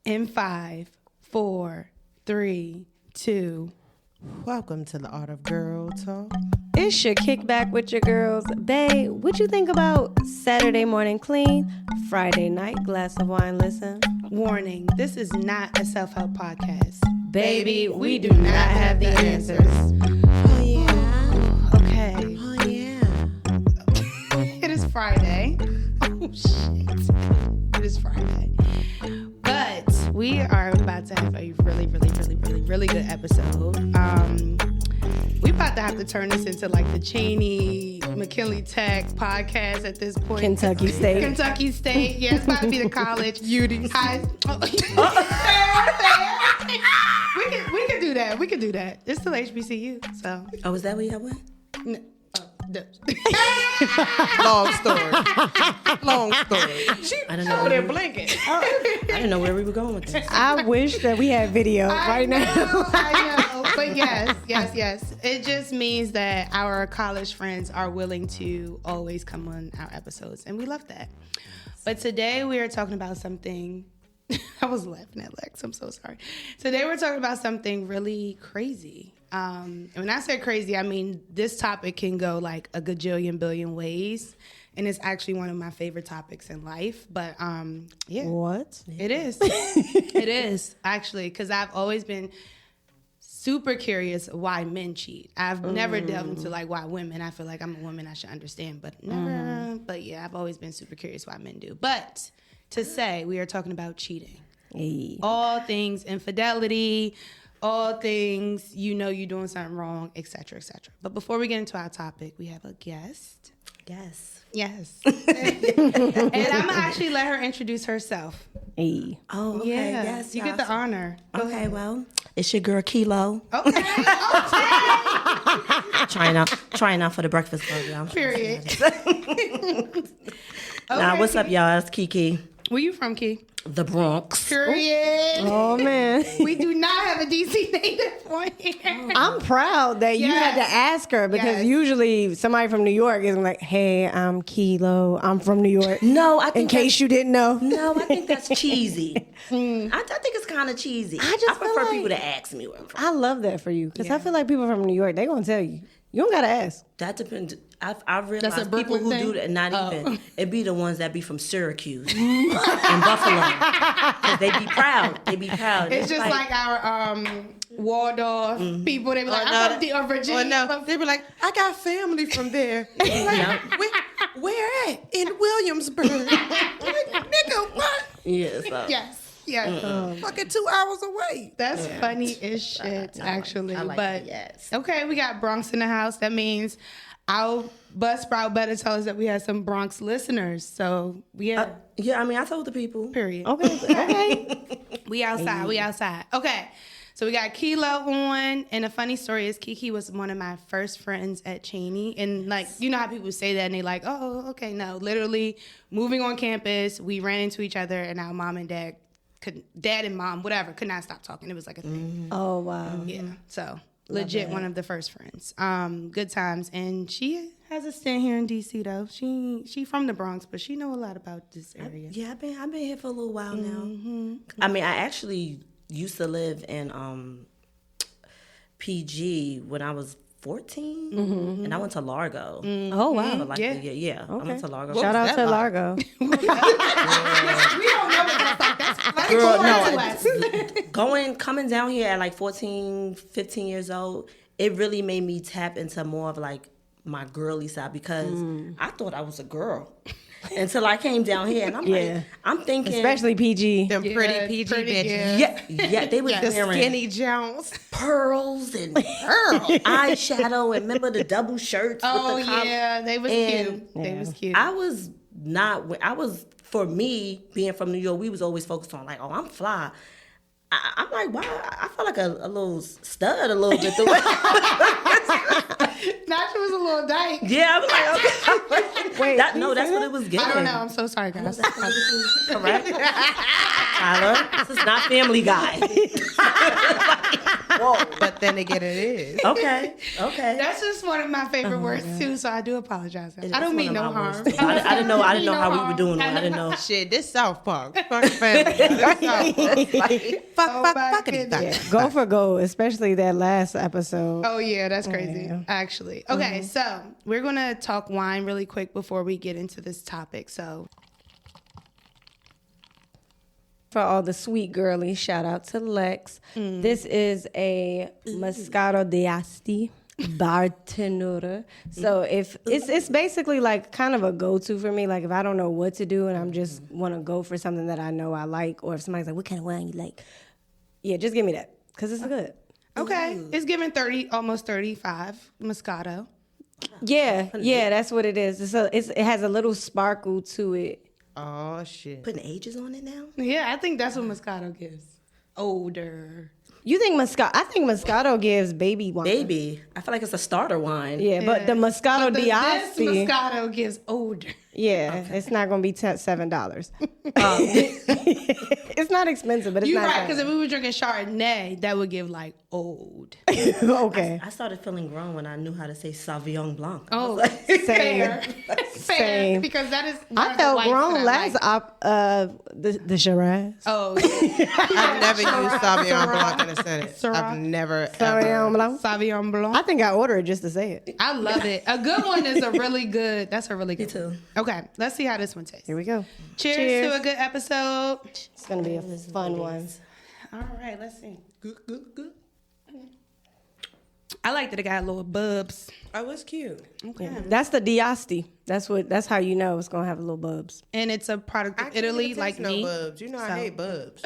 In 5, 4, 3, 2. Welcome to the Art of Girl Talk. It's your kickback with your girls. Babe, what you think about Saturday morning clean, Friday night glass of wine listen? Warning, this is not a self-help podcast. Baby, we do not have the answers. Oh, yeah. Okay. Oh, yeah. It is Friday. Oh, shit. It is Friday. But we are about to have a really good episode. We about to have to turn this into like the Cheyney, McKinley Tech podcast at this point. Kentucky State. Kentucky State. Yeah, it's about to be the college. UD. We can do that. We can do that. It's still HBCU, so. Oh, is that where y'all went? No. Long story. Long story. She I don't know. over there blinking. I didn't know where we were going with this. I wish that we had video right now. I know. But yes. It just means that our college friends are willing to always come on our episodes, and we love that. But today we are talking about something. I was laughing at Lex. I'm so sorry. Today we're talking about something really crazy. And when I say crazy, I mean this topic can go like a gajillion billion ways, and it's actually one of my favorite topics in life. But yeah, What? it is. It is actually, because I've always been super curious why men cheat. I've never delved into like why women. I feel like I'm a woman, I should understand, but never. But yeah, I've always been super curious why men do. But to say we are talking about cheating, Hey. all things infidelity, all things you're doing something wrong, etc., etc. But before we get into our topic, we have a guest. Yes. Yes. And I'm gonna actually let her introduce herself. Hey. Oh, okay. Yeah, Yes. you get the honor. Go Okay, ahead. well, it's your girl Kilo. Okay. Trying out for the breakfast club, y'all. Period. Now, what's up, y'all? It's Kiki. Where you from, Key? The Bronx. Period. Oh, man. We do not have a DC native on here. I'm proud that you had to ask her because Yes. usually somebody from New York is like, hey, I'm Kilo. I'm from New York. No, I think In case you didn't know. No, I think that's cheesy. I think it's kind of cheesy. I just feel prefer like- people to ask me where I'm from. I love that for you because Yeah. I feel like people from New York, they going to tell you. You don't got to ask. That depends. I've realized people Brooklyn who thing? do that, not even. It be the ones that be from Syracuse and Buffalo. 'Cause they be proud. It's just like our Waldorf people. They be like, I'm from Virginia. They be like, I got family from there. They be like, where at? In Williamsburg. I'm like, nigga, what? Yeah, so. Yes. Fucking 2 hours away. That's funny as shit, actually. I like but it, yes. okay, we got Bronx in the house. That means our bus sprout better tell us that we have some Bronx listeners. So yeah, Yeah, I mean, I told the people. period. Okay. We outside. Okay. So we got Kilo on, and the funny story is Kiki was one of my first friends at Cheyney, and like you know how people say that and they like, oh, okay, no, literally moving on campus, we ran into each other, and our mom and dad and mom, whatever, could not stop talking. It was like a thing. Oh, wow. Yeah. So legit one of the first friends. Good times, and she has a stand here in DC though. She from the Bronx, but she know a lot about this area. Yeah, I've been here for a little while now. I mean, I actually used to live in PG when I was 14, and I went to Largo. Oh, wow. For like a year. Yeah. I went to Largo. Shout out to Largo. We don't know what that's like. That's Girl, no, coming down here at like 14, 15 years old, it really made me tap into more of like my girly side because I thought I was a girl until I came down here, and I'm like, I'm thinking, Especially PG. Them pretty PG bitches. yeah, they was The wearing skinny Jones. pearls and eyeshadow, and remember the double shirts with the collar. yeah, they was cute. They was cute. I was, for me, being from New York, we was always focused on like, oh, I'm fly. I'm like, wow, I felt like a little stud a little bit. The way Nacho was a little dyke. yeah, I was like, okay. Wait, that's what it was getting. I don't know. I'm so sorry, guys. Correct. Tyler, this is not Family Guy. Whoa. But then again, it is. Okay. That's just one of my favorite words too, so I do apologize. I don't mean no harm. I didn't know how we were doing it. I didn't know. Shit, this South Park. Fuck family. This South Park. Fuck it. Yeah, go for gold, especially that last episode. Oh yeah, that's crazy. Actually, okay, so we're gonna talk wine really quick before we get into this topic. So, For all the sweet girlies, shout out to Lex. This is a Moscato d'Asti bartenura. So if it's basically like kind of a go-to for me. Like if I don't know what to do and I'm just want to go for something that I know I like, or if somebody's like, "What kind of wine you like?" Yeah, just give me that because it's good. okay, it's giving 30, almost 35 Moscato. Yeah, that's what it is. It has a little sparkle to it. Oh shit. Putting ages on it now? Yeah, I think that's what Moscato gives. Older. You think Moscato? I think Moscato gives baby wine. Baby. I feel like it's a starter wine. Yeah, but the Moscato This d'Asti. Moscato gives older. Yeah, it's not gonna be $7. It's not expensive, but it's You're not. right, because if we were drinking Chardonnay, that would give like old. Okay. I started feeling grown when I knew how to say Sauvignon Blanc. Oh, Same. fair, because that is. one I of the felt whites grown that I last like. the Shiraz. Oh, I've never used Sauvignon Blanc in a sentence. Syrah. I've never. Sauvignon Blanc. Sauvignon Blanc. I think I ordered it just to say it. I love it. A good one is a really good. That's a really good. Me too. one. Okay, let's see how this one tastes. Here we go. Cheers to a good episode. It's gonna be a fun one. All right, let's see. Good. I like that it got little bubs. Oh, it's cute. Okay. That's the d'Asti. That's how you know it's gonna have little bubs. And it's a product I of can't Italy, even like taste no me. bubs. You know I So- hate bubs.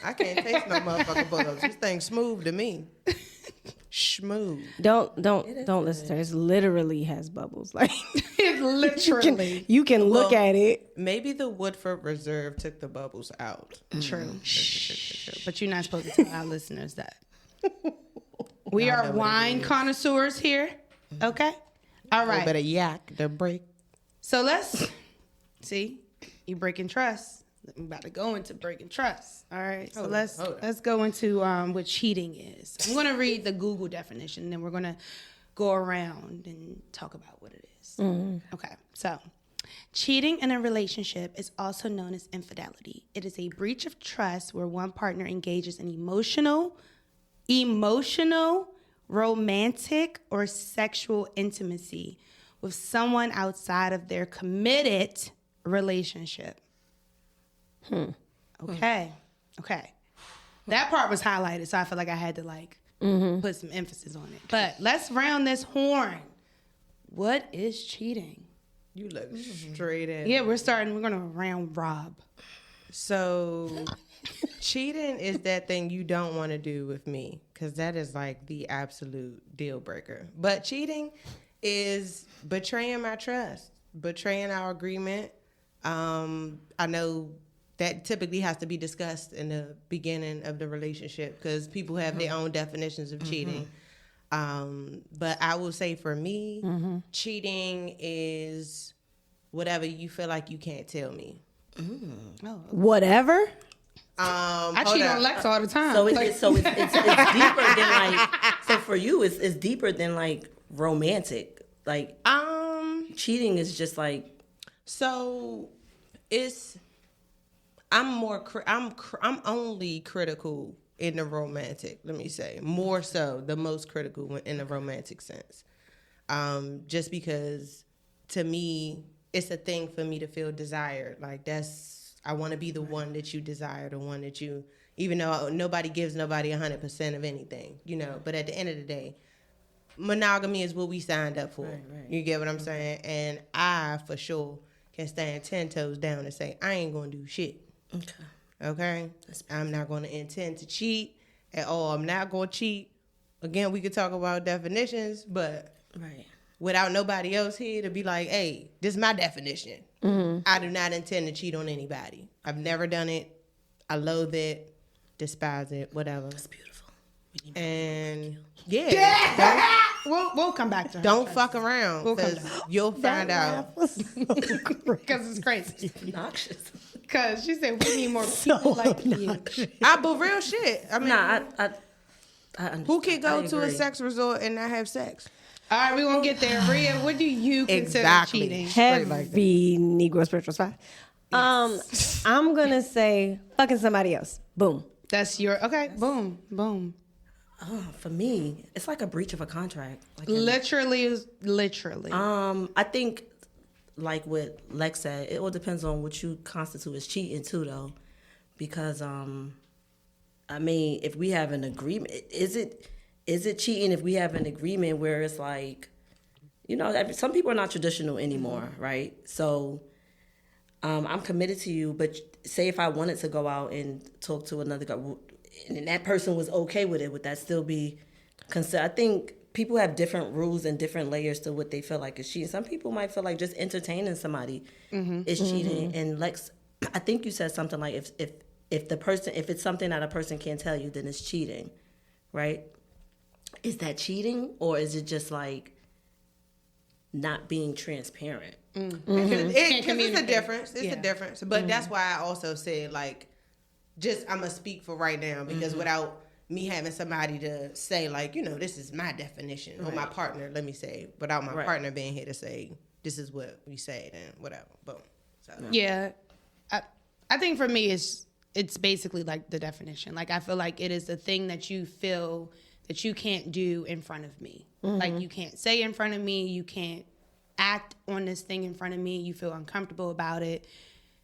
I can't taste no motherfucking bubs. This thing's smooth to me. Smooth. Don't listen to her. It literally has bubbles. Like It's literally you can look Well, at it. Maybe the Woodford Reserve took the bubbles out. true. But you're not supposed to tell our listeners that. We are wine connoisseurs here. Okay. All A little bit right. of yak to break. So let's see. You breaking trust. I'm about to go into breaking trust. All right. So Hold let's go into what cheating is. I'm going to read the Google definition, and then we're going to go around and talk about what it is. Okay. So cheating in a relationship is also known as infidelity. It is a breach of trust where one partner engages in emotional, romantic, or sexual intimacy with someone outside of their committed relationship. Okay. That part was highlighted, so I feel like I had to put some emphasis on it. But let's round this horn. What is cheating? You look straight in. Yeah, we're gonna round Rob. So, cheating is that thing you don't want to do with me, because that is like the absolute deal breaker. But cheating is betraying my trust, betraying our agreement. I know that typically has to be discussed in the beginning of the relationship because people have their own definitions of cheating. But I will say for me, cheating is whatever you feel like you can't tell me. Whatever. I cheat on Lex all the time. So it's deeper than like. So for you, it's deeper than like romantic. Like cheating is just like. So it's. I'm only critical in the romantic. Let me say more so the most critical in the romantic sense. Just because to me it's a thing for me to feel desired. Like I want to be the one that you desire, the one that you. Even though nobody gives nobody 100% of anything, you know. But at the end of the day, monogamy is what we signed up for. Right. You get what I'm saying? And I for sure can stand 10 toes down and say I ain't gonna do shit. Okay. I'm not going to intend to cheat at all. I'm not going to cheat. Again, we could talk about definitions, but without nobody else here to be like, hey, this is my definition. I do not intend to cheat on anybody. I've never done it. I loathe it, despise it, whatever. That's beautiful. And we'll come back to her. Don't fuck around because you'll find out. Because it's crazy. Obnoxious. Because she said we need more people like you. But real shit. I mean, Who can go I to a agree. sex resort and not have sex? All right, we won't get there. Riah, what do you consider Exactly. cheating? Heavy Negro spiritual spy. I'm gonna say fucking somebody else. Boom. That's your okay. Boom, boom. For me, it's like a breach of a contract. Like Literally. I think, like what Lex said, it all depends on what you constitute as cheating too, though, because I mean, if we have an agreement, is it cheating if we have an agreement where it's like, some people are not traditional anymore, right? So, I'm committed to you, but say if I wanted to go out and talk to another guy, and that person was okay with it, would that still be considered? I think people have different rules and different layers to what they feel like is cheating. Some people might feel like just entertaining somebody is cheating. And Lex, I think you said something like if it's something that a person can't tell you, then it's cheating, right? Is that cheating, or is it just like not being transparent? Because it's a communicate. difference. It's Yeah. a difference. But that's why I also said, like, I'm going to speak for right now, because without me having somebody to say, like, this is my definition, or my partner, let me say, without my partner being here to say, this is what we say, then whatever. Boom. So. Yeah. I think for me, it's basically like the definition. Like, I feel like it is the thing that you feel that you can't do in front of me. Like, you can't say in front of me, you can't act on this thing in front of me, you feel uncomfortable about it,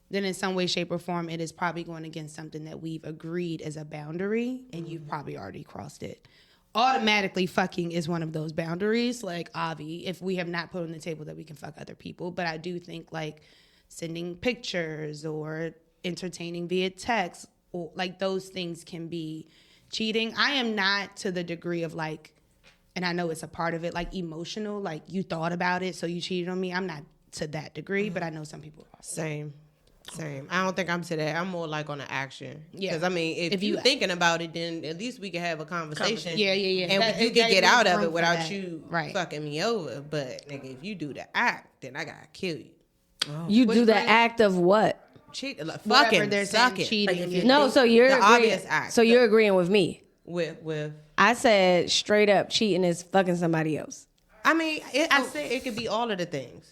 then in some way, shape, or form, it is probably going against something that we've agreed as a boundary, and you've probably already crossed it. Automatically, fucking is one of those boundaries. Like, Avi, if we have not put on the table that we can fuck other people. But I do think, like, sending pictures or entertaining via text, or like those things can be cheating. I am not to the degree of, like, and I know it's a part of it, like emotional, like you thought about it, so you cheated on me. I'm not to that degree, but I know some people are. Same. I don't think I'm to that. I'm more like on the action. Yeah. Because, I mean, if you thinking about it, then at least we can have a conversation. Yeah. And you can get out of it without that. you Right. fucking me over. But, nigga, if you do the act, then I got to kill you. You Which do the brings- act of what? Cheat, like, Whatever fucking they're suck saying it. cheating Like, if is. you- No, so you're the agreeing. obvious act. So you're agreeing with me. With I said straight up cheating is fucking somebody else. I mean, I say it could be all of the things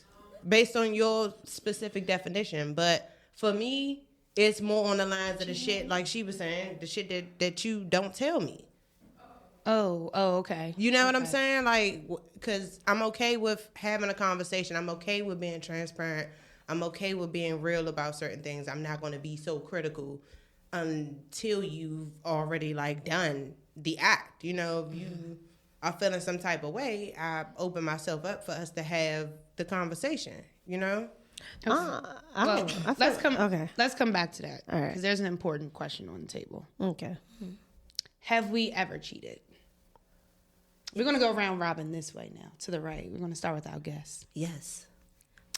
based on your specific definition. But for me, it's more on the lines of the shit, like she was saying, the shit that you don't tell me. Oh, okay. You know what I'm saying? Like, because I'm okay with having a conversation. I'm okay with being transparent. I'm okay with being real about certain things. I'm not going to be so critical until you've already, like, done the act. You know, if you are feeling some type of way, I open myself up for us to have the conversation, you know? Well, let's come back to that. All right. Because there's an important question on the table. Okay. Have we ever cheated? We're going to go round robin this way now, to the right. We're going to start with our guests. Yes.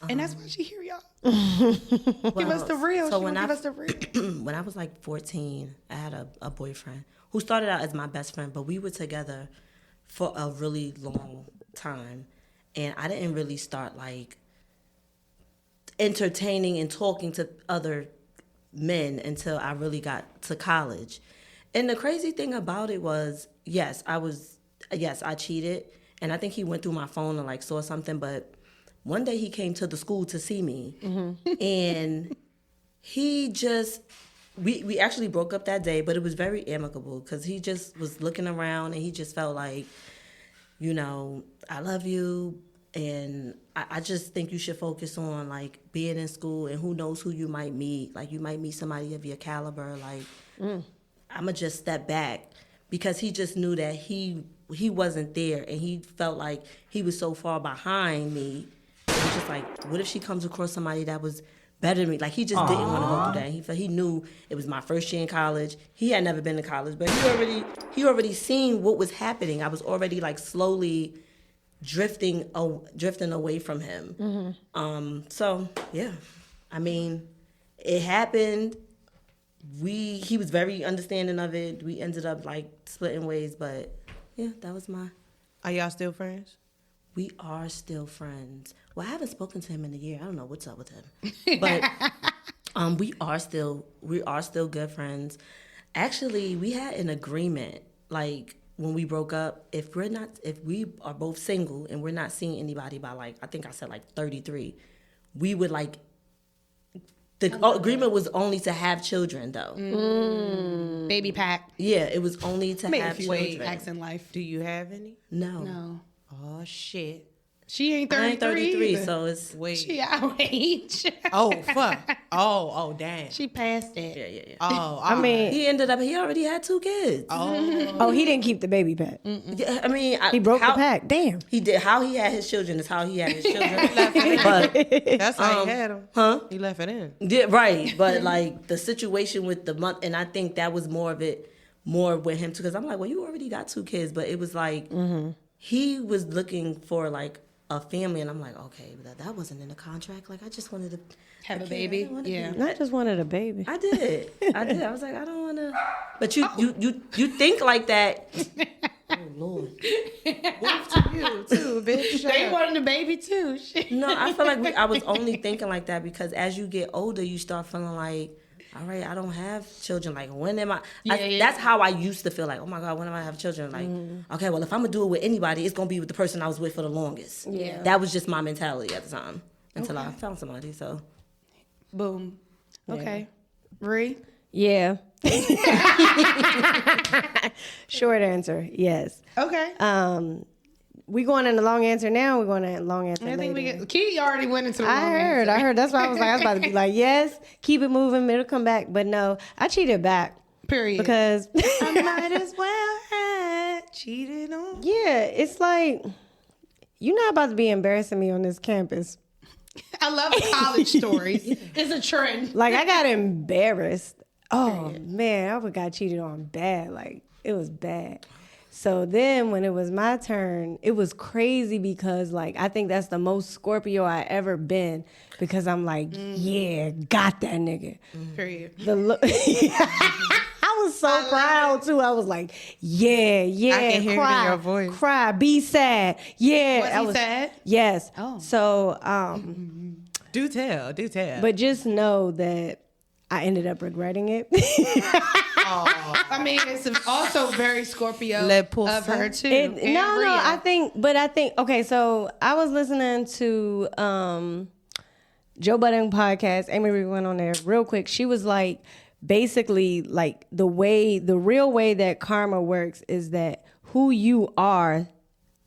And that's why she here, y'all. Give us the real. So She when gonna give us the real. when I was like 14, I had a boyfriend who started out as my best friend, but we were together for a really long time. And I didn't really start like entertaining and talking to other men until I really got to college. And the crazy thing about it was, yes, I cheated. And I think he went through my phone and like saw something, but one day he came to the school to see me, and he just, we actually broke up that day, but it was very amicable because he just was looking around and he just felt like, you know, I love you, and I just think you should focus on like being in school, and who knows who you might meet. Like you might meet somebody of your caliber. Like I'ma just step back, because he just knew that he wasn't there, and he felt like he was so far behind me. It was just like, what if she comes across somebody that was better than me? Like, he just didn't want to go through that. He knew it was my first year in college. He had never been to college, but he already seen what was happening. I was already like slowly drifting away from him. So yeah, I mean, it happened. He was very understanding of it. We ended up like splitting ways, but yeah, that was Are y'all still friends? We are still friends. Well, I haven't spoken to him in a year. I don't know what's up with him. But we are still good friends. Actually, we had an agreement. Like, when we broke up, if we are both single and we're not seeing anybody by like, I think I said like 33, we would like, the agreement was only to have children though. Baby pack. Yeah, it was only to have children. Packs in life. Do you have any? No. Oh shit. She ain't 33. I ain't 33, either. so it's Wait. She our age. Oh fuck. Oh damn. She passed it. yeah. Oh, I mean, he already had 2 kids. oh, he didn't keep the baby pack. Yeah, I mean, He broke the pack. Damn. He did. How he had his children is how he had his children. But that's how he had him. huh? He left it in. Yeah, right. But like the situation with the month, and I think that was more with him too. Because I'm like, well, you already got 2 kids, but it was like he was looking for like a family, and I'm like, okay, but that wasn't in the contract. Like I just wanted to Have a baby. Yeah. I just wanted a baby. I did. I was like, I don't want to. But you think like that. Oh Lord. Wolf to you too, bitch. They wanted a baby too. Shit. No, I feel like I was only thinking like that because as you get older, you start feeling like, all right, I don't have children. Like, when am I? That's how I used to feel like, oh my God, when am I have children? Like, okay, well, if I'm going to do it with anybody, it's going to be with the person I was with for the longest. Yeah. That was just my mentality at the time until I found somebody, so. Boom. Okay. Ree? Yeah. Short answer, yes. Okay. We going in the long answer now. We're going in the long answer I think later. we get. Key already went into the I long heard. That's why I was about to be like, yes, keep it moving. It'll come back. But no, I cheated back Period. because I might as well have cheated on. yeah, it's like you're not about to be embarrassing me on this campus. I love college stories. It's a trend. Like I got embarrassed. Oh man, I got cheated on bad. Like it was bad. So then when it was my turn, it was crazy because like I think that's the most Scorpio I ever been because I'm like, yeah, got that nigga. Period. The look. I was so proud too. I was like, yeah, I can hear it cry, in your voice. cry, be sad, yeah. Was he sad? Yes. Oh. So, Do tell. but just know that I ended up regretting it. I mean, it's also very Scorpio Le pouce. of her too. No, And no. Riah. I think. Okay, so I was listening to Joe Budden podcast. Amy Reed went on there real quick. She was like, basically, like the real way that karma works is that who you are,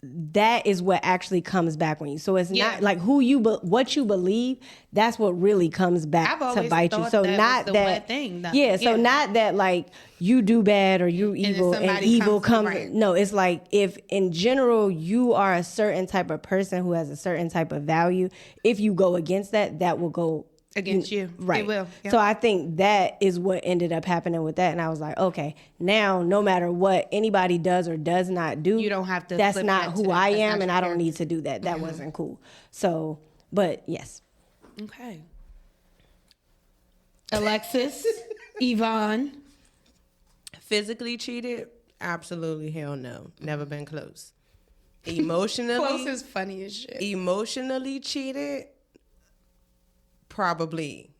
that is what actually comes back on you. So it's not like what you believe. That's what really comes back I've to always bite you. thought So that not was the that wet thing, though. yeah. So not that like you do bad or you evil and somebody evil comes- comes. right. No, it's like if in general you are a certain type of person who has a certain type of value. If you go against that, that will go Against you. Right. It will. Yeah. So I think that is what ended up happening with that. And I was like, okay, now no matter what anybody does or does not do, You don't have to That's flip not that who to that. I That's am, not and your I don't need to do that. That wasn't cool. So, but yes. Okay. Alexis, Yvonne. Physically cheated? Absolutely hell no. Never been close. Emotionally? Close is funny as shit. Emotionally cheated? Probably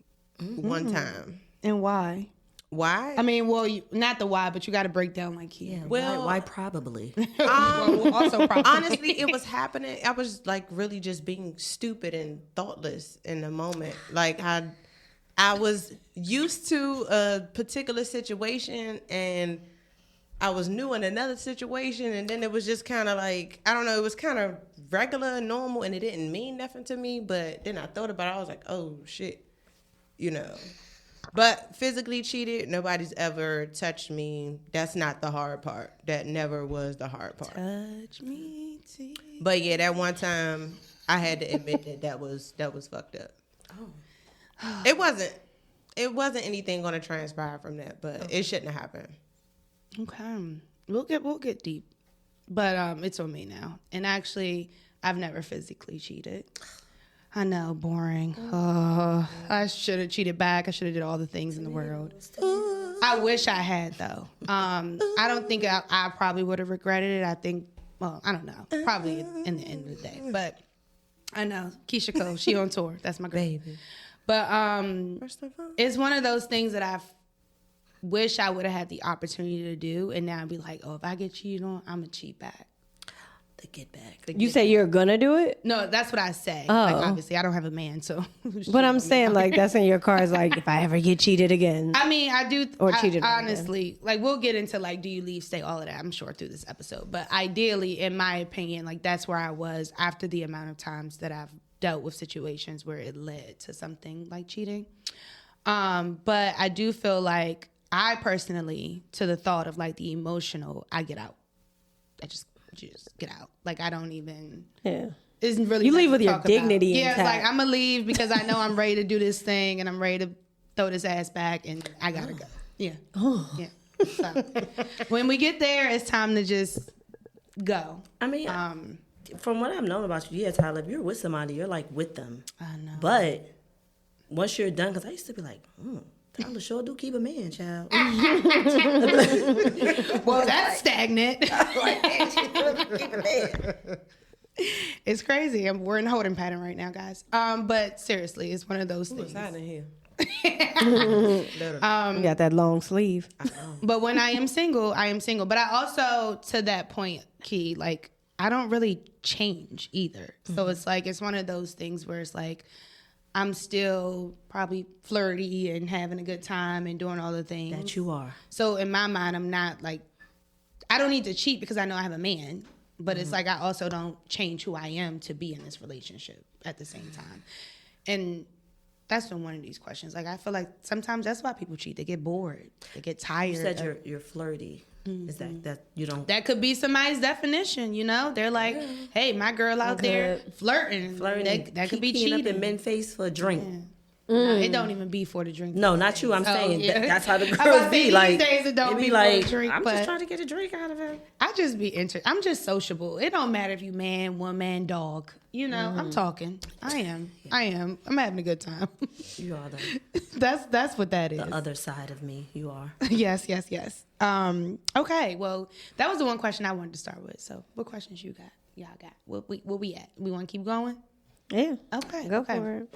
one time. And why? Why? I mean, well, not the why, but you got to break down like here. well, Why probably? Also, probably. honestly, it was happening. I was like really just being stupid and thoughtless in the moment. Like I was used to a particular situation and I was new in another situation, and then it was just kind of like, I don't know, it was kind of regular and normal, and it didn't mean nothing to me. But then I thought about it, I was like, oh shit, you know. But physically cheated, nobody's ever touched me. That's not the hard part. That never was the hard part. Touch me, But yeah, that one time I had to admit that was fucked up. Oh. It wasn't anything going to transpire from that, but it shouldn't have happened. Okay, we'll get deep, but it's on me now. And actually, I've never physically cheated. I know, boring. Oh, I should have cheated back. I should have did all the things in the world. I wish I had though. I don't think I probably would have regretted it. I think, well, I don't know. Probably in the end of the day, but I know Keisha Cole. She on tour. That's my girl. Baby. But First of all. it's one of those things that wish I would have had the opportunity to do, and now I'd be like, oh, if I get cheated on, I'm gonna cheat back. The get back. You say you're gonna do it? No, that's what I say. Oh. Like, obviously, I don't have a man, so. But I'm saying, like, that's in your cards, like, if I ever get cheated again. I mean, I do. Or cheated on honestly, like, we'll get into, like, do you leave, stay, all of that, I'm sure, through this episode. But ideally, in my opinion, like, that's where I was after the amount of times that I've dealt with situations where it led to something like cheating. But I do feel like I personally, to the thought of, like, the emotional, I get out. I just get out. Like, I don't even. Yeah. Isn't really. You leave with your talk dignity about. Yeah, intact. it's like, I'm gonna leave because I know I'm ready to do this thing and I'm ready to throw this ass back and I gotta go. Yeah. Yeah. So, when we get there, it's time to just go. I mean, from what I've known about you, yeah, Tyler, if you're with somebody, you're like with them. I know. But once you're done, because I used to be like, Tyler sure do keep a man, child. Well, that's stagnant. Like, man, she really keep a man. It's crazy. We're in a holding pattern right now, guys. But seriously, it's one of those things. What's happening here? You got that long sleeve. But when I am single, I am single. But I also, to that point, Key, like, I don't really change either. So it's like, it's one of those things where it's like, I'm still probably flirty and having a good time and doing all the things. That you are. So in my mind, I'm not like, I don't need to cheat because I know I have a man. But it's like, I also don't change who I am to be in this relationship at the same time. And that's been one of these questions. Like, I feel like sometimes that's why people cheat. They get bored. They get tired. You said you're flirty. Is that you don't? That could be somebody's definition, you know? They're like, hey, my girl out there flirting. That could be cheating. Up in men's face for a drink. Yeah. No, it don't even be for the drink. No, not you. I'm saying yeah. that's how the I was girls about to say, be. these Like, days it don't they be like, for a drink, I'm but just trying to get a drink out of it. I just be I'm just sociable. It don't matter if you man, woman, dog. You know, I'm talking. I am. I'm having a good time. You are That's what that is. the other side of me. You are. Yes. Okay. Well, that was the one question I wanted to start with. So, what questions you got? Y'all got? What we at? We want to keep going? Yeah. Okay. Go for it.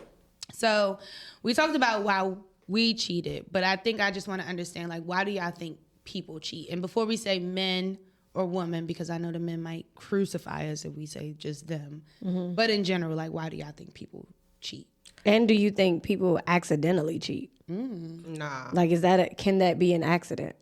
So, we talked about why we cheated, but I think I just want to understand, like, why do y'all think people cheat? And before we say men or women, because I know the men might crucify us if we say just them, but in general, like, why do y'all think people cheat? And do you think people accidentally cheat? Nah. Like, can that be an accident?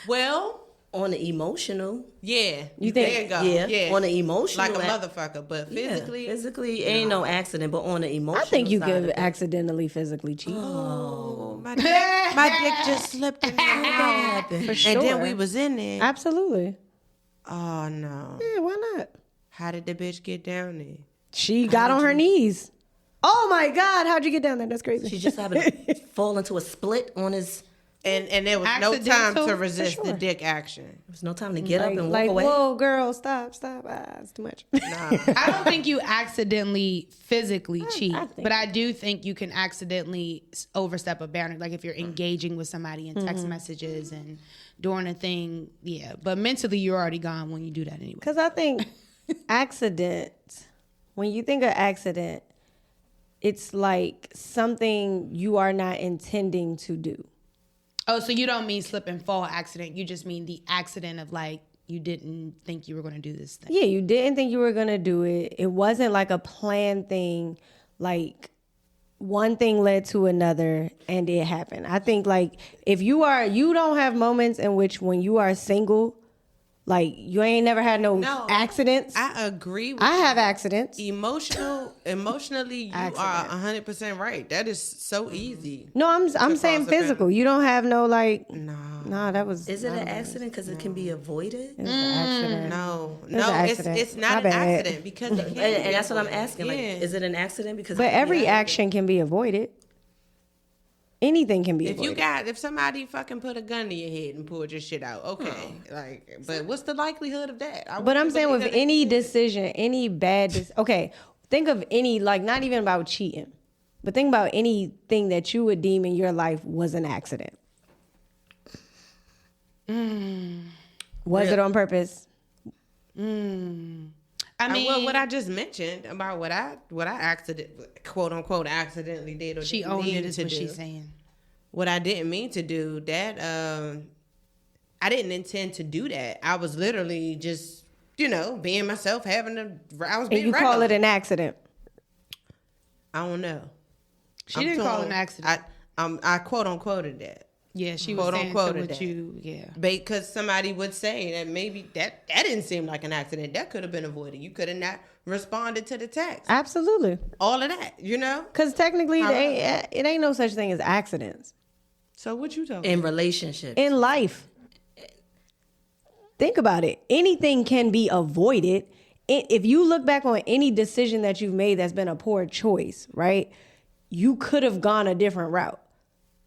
Well, On the emotional. yeah. You think- There you go. Yeah. On the emotional. Like a motherfucker, but physically. Physically, ain't no accident, but on the emotional. I think you side could of it. accidentally physically cheat. Oh, my dick just slipped in there. happened. For And then sure. we was in there. Absolutely. Oh, no. Yeah, why not? How did the bitch get down there? She got on her knees. Oh my God, how'd you get down there? That's crazy. She just happened to fall into a split on his. And there was no time Accidental? to For resist the sure. dick action. There was no time to get up and walk like, away. whoa, girl, stop. It's too much. I don't think you accidentally physically cheat, I think- but I do think you can accidentally overstep a boundary. Like if you're engaging with somebody in text messages and doing a thing, yeah. But mentally, you're already gone when you do that anyway. Because I think accident, when you think of accident, it's like something you are not intending to do. Oh, so you don't mean slip and fall accident. You just mean the accident of like you didn't think you were going to do this thing. Yeah, you didn't think you were going to do it. It wasn't like a planned thing. Like one thing led to another and it happened. I think like if you don't have moments in which when you are single, like you ain't never had no accidents. I agree with I have accidents. Emotionally, you are 100% right. That is so easy. No, I'm saying cross a physical. You don't have no like. No. Nah, that was. Is it an accident because it can be avoided? It was an accident. No, It was an accident. it's not My an bad. accident because it can't And be that's what I'm avoided. asking. Like, Yeah. is it an accident? Because But every action can be avoided. Anything can be avoided. if somebody fucking put a gun to your head and pulled your shit out, okay, like, but what's the likelihood of that? But I'm saying with any decision, any bad, okay, think of any, like not even about cheating, but think about anything that you would deem in your life was an accident. Was it on purpose? I mean, well, what I just mentioned about what I quote unquote accidentally did or she didn't owned mean it is to what do. she's saying. what I didn't mean to do, that I didn't intend to do that. I was literally just, being myself, I was being And you regular. call it an accident. I don't know. She didn't call it an accident. I quote unquoted that. Yeah, she was Quote saying unquote to what that. yeah. Because somebody would say that maybe that didn't seem like an accident. That could have been avoided. You could have not responded to the text. Absolutely. All of that, Because technically, it ain't no such thing as accidents. So what you talking In about? relationships. In life, think about it. Anything can be avoided. If you look back on any decision that you've made that's been a poor choice, right? You could have gone a different route.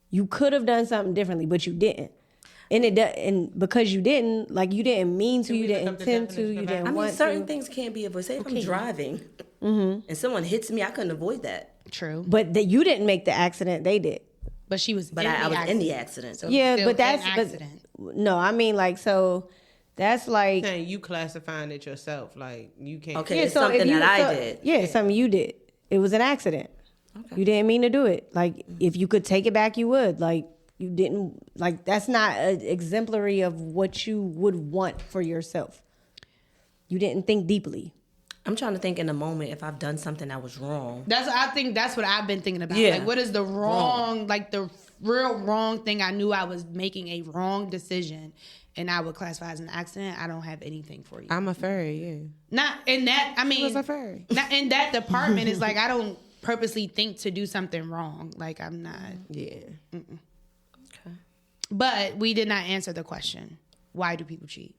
You could have done something differently, but you didn't. And because you didn't, like you didn't mean to, you didn't intend to, you didn't want certain to. things can't be avoided. Say if I'm driving and someone hits me, I couldn't avoid that. True. But that you didn't make the accident, they did. But she was But I was in the accident. So Yeah, still but that's an accident. no, I mean like so. That's like Saying you classifying it yourself, like you can't. Okay. yeah, It's so if something you- that I so- did. Yeah, it's something you did. It was an accident. Okay. You didn't mean to do it. Like if you could take it back, you would. Like you didn't. Like that's not an exemplary of what you would want for yourself. You didn't think deeply. I'm trying to think in the moment if I've done something that was wrong. I think that's what I've been thinking about. Yeah. Like, what is the wrong, like the real wrong thing? I knew I was making a wrong decision, and I would classify as an accident. I don't have anything for you. I'm a furry, yeah. Not in that. I mean, was a furry. Not in that department. Is like I don't purposely think to do something wrong. Like I'm not. Yeah. Okay. But we did not answer the question. Why do people cheat?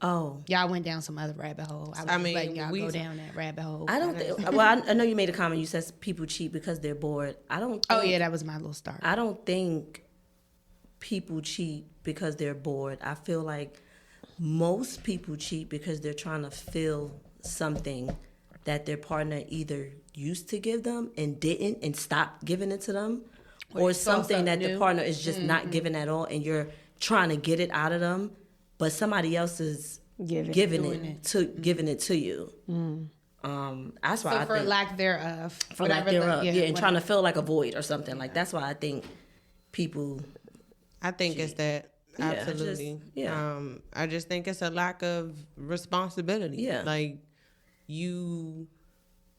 Oh. Y'all went down some other rabbit hole. I was I mean, letting y'all go down that rabbit hole. I don't think. Well, I know you made a comment. You said people cheat because they're bored. I don't. Think, Oh yeah, that was my little start. I don't think people cheat because they're bored. I feel like most people cheat because they're trying to fill something that their partner either used to give them and didn't and stopped giving it to them, or something that the partner is just not giving at all, and you're trying to get it out of them, but somebody else is giving it to you. That's why So I for think lack thereof. for lack whatever thereof, and whatever. trying to fill like a void or something like that's why I think people. I think it's that. Yeah, Absolutely. just- I just think it's a lack of responsibility. Yeah. Like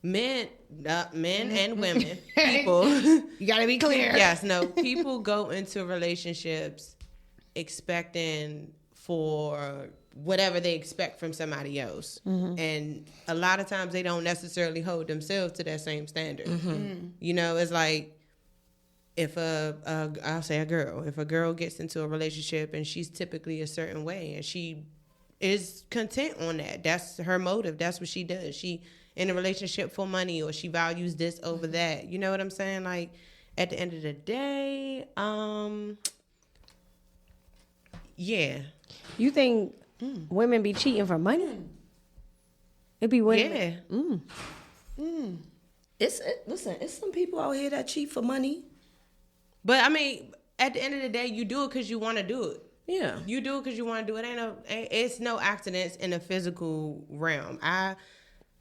men and women, people. You gotta be clear. Yes, no. People go into relationships expecting for whatever they expect from somebody else, and a lot of times they don't necessarily hold themselves to that same standard. It's like if I'll say a girl, if a girl gets into a relationship and she's typically a certain way and she is content on that, that's her motive, that's what she does. She in a relationship for money, or she values this over that. You know what I'm saying? Like at the end of the day, yeah. You think women be cheating for money? It be women. Listen, it's some people out here that cheat for money. But I mean, at the end of the day, you do it because you want to do it. Yeah. You do it because you want to do it. It's no accidents in the physical realm. I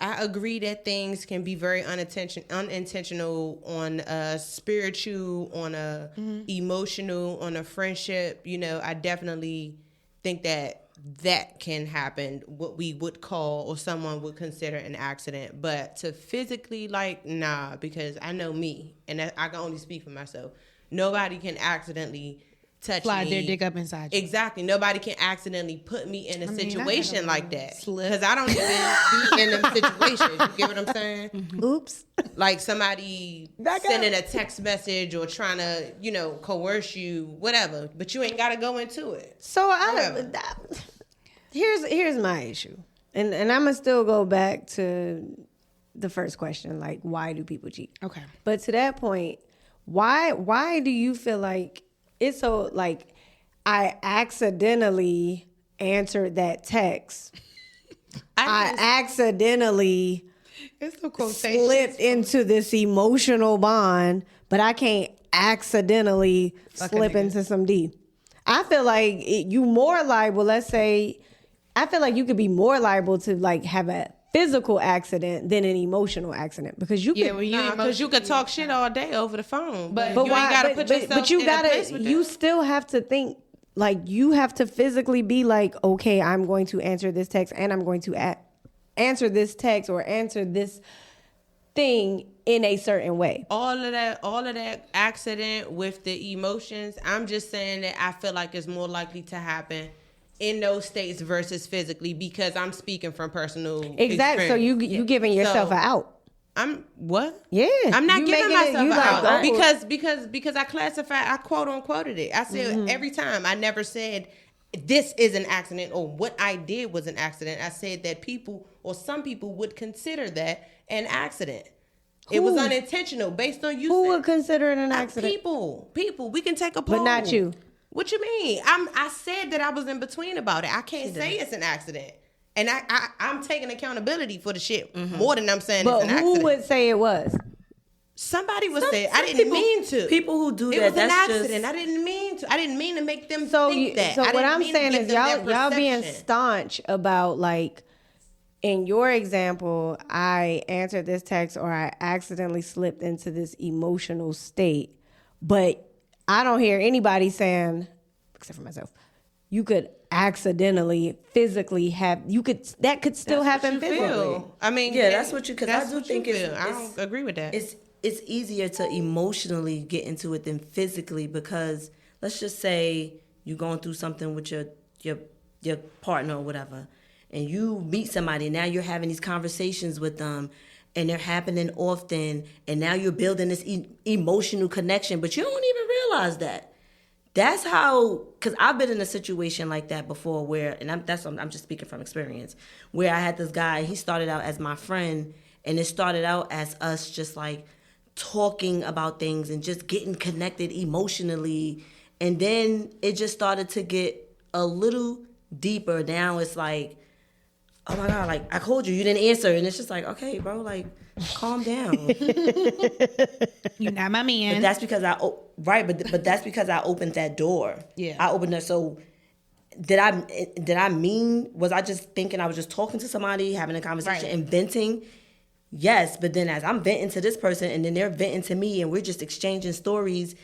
agree that things can be very unintentional on a spiritual, on a emotional, on a friendship. I definitely think that can happen, what we would call or someone would consider an accident. But to physically, nah, because I know me, and I can only speak for myself. Nobody can accidentally touch Slide me. their dick up inside you. Exactly. Nobody can accidentally put me in a situation I like that. slip. Because I don't even be in them situations. You get what I'm saying? Oops. Like somebody sending a text message or trying to, coerce you, whatever. But you ain't got to go into it. So Whatever. here's my issue, and I'm gonna still go back to the first question, like why do people cheat? Okay. But to that point, why do you feel like it's so like I accidentally answered that text? I accidentally It's the quotation. slipped into this emotional bond, but I can't accidentally slip into some D. I feel like you more liable, let's say, I feel like you could be more liable to like have a physical accident than an emotional accident because you Yeah, can. when you Because you could talk shit all day over the phone, but you why- ain't gotta put yourself but you in a place with you them. still have to think like you have to physically be like, okay, I'm going to answer this text and I'm going to answer this text or answer this thing in a certain way. all of that accident with the emotions. I'm just saying that I feel like it's more likely to happen in those states versus physically because I'm speaking from personal Exactly. So experience. you giving yourself So- an out. I'm what? Yeah. I'm not You giving making it- myself you an like, out oh. because I classified, I quote unquoted it. I said every time. I never said this is an accident or what I did was an accident. I said that people or some people would consider that an accident. It was Who? unintentional based on you. Who said- would consider it an accident? People. We can take a poll. But not you. What you mean? I said that I was in between about it. I can't say it's an accident. And I'm taking accountability for the shit more than I'm saying But it's an who accident. would say it was? Somebody would say, some I didn't people- mean to. people who do it that, was an that's just- accident. I didn't mean to. I didn't mean to make them So think that. so I what didn't I'm mean to saying give is them that y'all being perception. staunch about like in your example, I answered this text or I accidentally slipped into this emotional state, but I don't hear anybody saying, except for myself, you could accidentally physically that could still happen You physically. feel. I mean, Yeah, that's what you. Because I that's do what think you it's, feel. I don't agree with that. It's easier to emotionally get into it than physically because let's just say you're going through something with your partner or whatever, and you meet somebody. And now you're having these conversations with them, and they're happening often. And now you're building this emotional connection, but you don't even realize that. That's how, because I've been in a situation like that before where, and I'm just speaking from experience, where I had this guy, he started out as my friend, and it started out as us just like talking about things and just getting connected emotionally. And then it just started to get a little deeper. Now it's like, oh my God, like I called you, you didn't answer. And it's just like, okay, bro, like calm down. You're not my man. But that's because but that's because I opened that door. Yeah. I opened it. So did I mean, was I just thinking I was just talking to somebody, having a conversation and venting? Yes, but then as I'm venting to this person and then they're venting to me and we're just exchanging stories,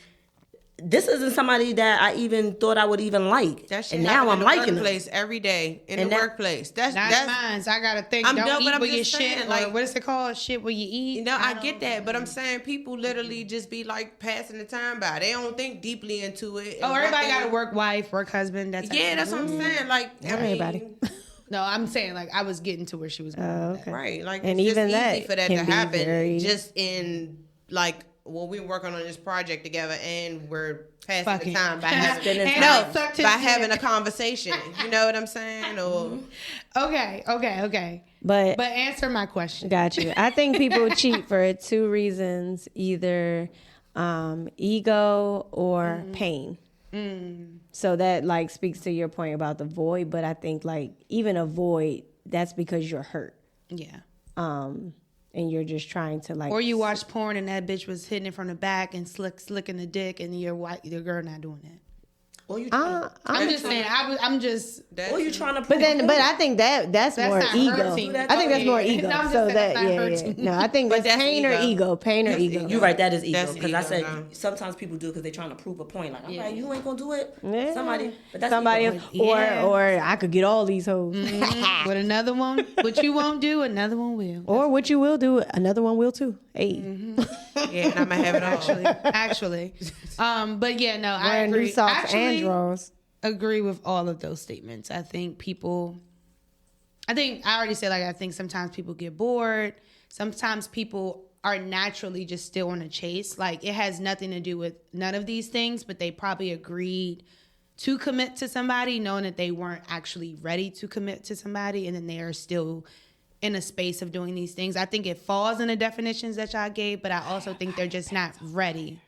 this isn't somebody that I even thought I would even like. That shit and now I'm liking them. workplace every day in And the that- workplace. That's mine. So I gotta think. I'm Don't done, eat but I'm with your just saying, shit. like- Or what is it called? Shit where you eat. You know, I get that, but I'm saying people literally just be like passing the time by. They don't think deeply into it. Oh, And everybody what got a they- work wife, work husband. That's Yeah, that's what I'm saying. Like, I mean, everybody. No, I'm saying like I was getting to where she was going. with that. Okay. right? Like, And it's even just that easy for that can to be happen. very- Just in like, well, we're working on this project together, and we're passing Fucking. the time by Spending having time. Suck to by the having shit. a conversation. You know what I'm saying? Or Okay. But answer my question. got you. I think people cheat for two reasons: either ego or pain. So that like speaks to your point about the void. But I think like even a void, that's because you're hurt, Yeah. and you're just trying to like. Or you watch porn and that bitch was hitting it from the back and slicking the dick, and your girl not doing that. Or you I'm just saying. I'm just. or you trying to But then, but I think that's more not ego. hurting. I think that's more Okay. ego. No, I'm just so saying that that's not yeah. hurting. No, I think But that's that's pain or ego. ego. Pain or ego. You're right. That is ego. That's Because I ego, said no. sometimes people do it because they're trying to prove a point. Like, I'm like, you ain't gonna do it. Yeah. Somebody, but that's Somebody ego. else, Yeah. or I could get all these hoes. But another one, what you won't do, another one will. Or what you will do, another one will too. Hey, yeah, and I'm gonna have it all. Actually. But yeah, no, I wearing agree. new socks Actually, and drawers. agree with all of those statements. I think I already said, like, I think sometimes people get bored. Sometimes people are naturally just still on a chase. Like, it has nothing to do with none of these things, but they probably agreed to commit to somebody knowing that they weren't actually ready to commit to somebody, and then they are still in a space of doing these things. I think it falls in the definitions that y'all gave, but I also think they're just not ready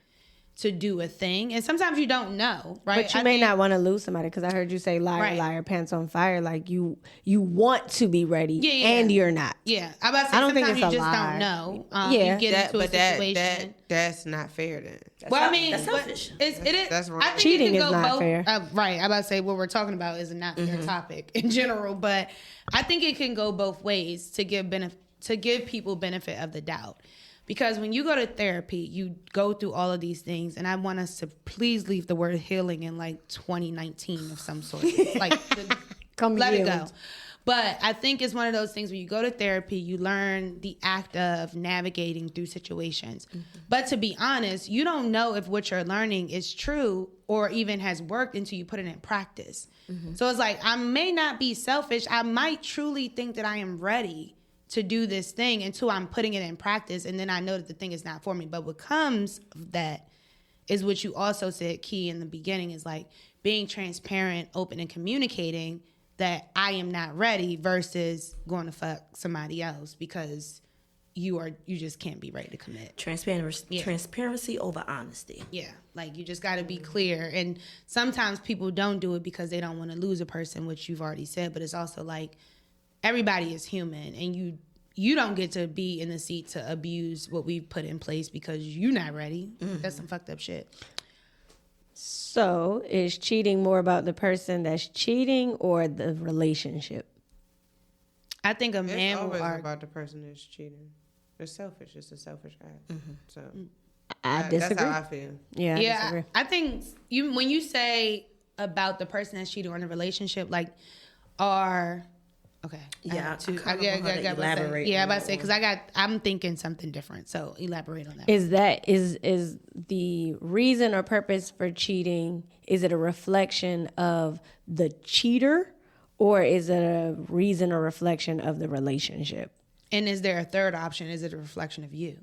to do a thing, and sometimes you don't know, right? But you may not want to lose somebody, because I heard you say liar, Right. liar, pants on fire. Like you want to be ready, and you're not. Yeah, I about to say I don't think sometimes it's you a just lie. don't know. Yeah. You get into a situation. That's not fair then. Well, I mean, that's but selfish. it is. That's wrong. I think Cheating it is can go not both, fair. Right. I'm about to say what we're talking about is a not fair topic in general, but I think it can go both ways to give people benefit of the doubt. Because when you go to therapy, you go through all of these things, and I want us to please leave the word healing in like 2019 of some sort. Like, let it go. But I think it's one of those things where you go to therapy, you learn the act of navigating through situations. But to be honest, you don't know if what you're learning is true or even has worked until you put it in practice. So it's like, I may not be selfish. I might truly think that I am ready to do this thing until I'm putting it in practice, and then I know that the thing is not for me. But what comes of that is what you also said, Key, in the beginning, is like being transparent, open, and communicating that I am not ready versus going to fuck somebody else because you just can't be ready to commit. Transparency over honesty. Yeah, like you just got to be clear. And sometimes people don't do it because they don't want to lose a person, which you've already said, but it's also like, everybody is human, and you don't get to be in the seat to abuse what we've put in place because you're not ready. That's some fucked up shit. So, is cheating more about the person that's cheating or the relationship? I think a It's man will always argue. about the person that's cheating. It's selfish. It's a selfish act. So I disagree. that's how I feel. Yeah, I disagree. I think when you say about the person that's cheating or in a relationship, like, are okay. Yeah, I got elaborate. Yeah, I'm about to say because I'm thinking something different. So elaborate on that. Is the reason or purpose for cheating, is it a reflection of the cheater, or is it a reason or reflection of the relationship? And is there a third option? Is it a reflection of you?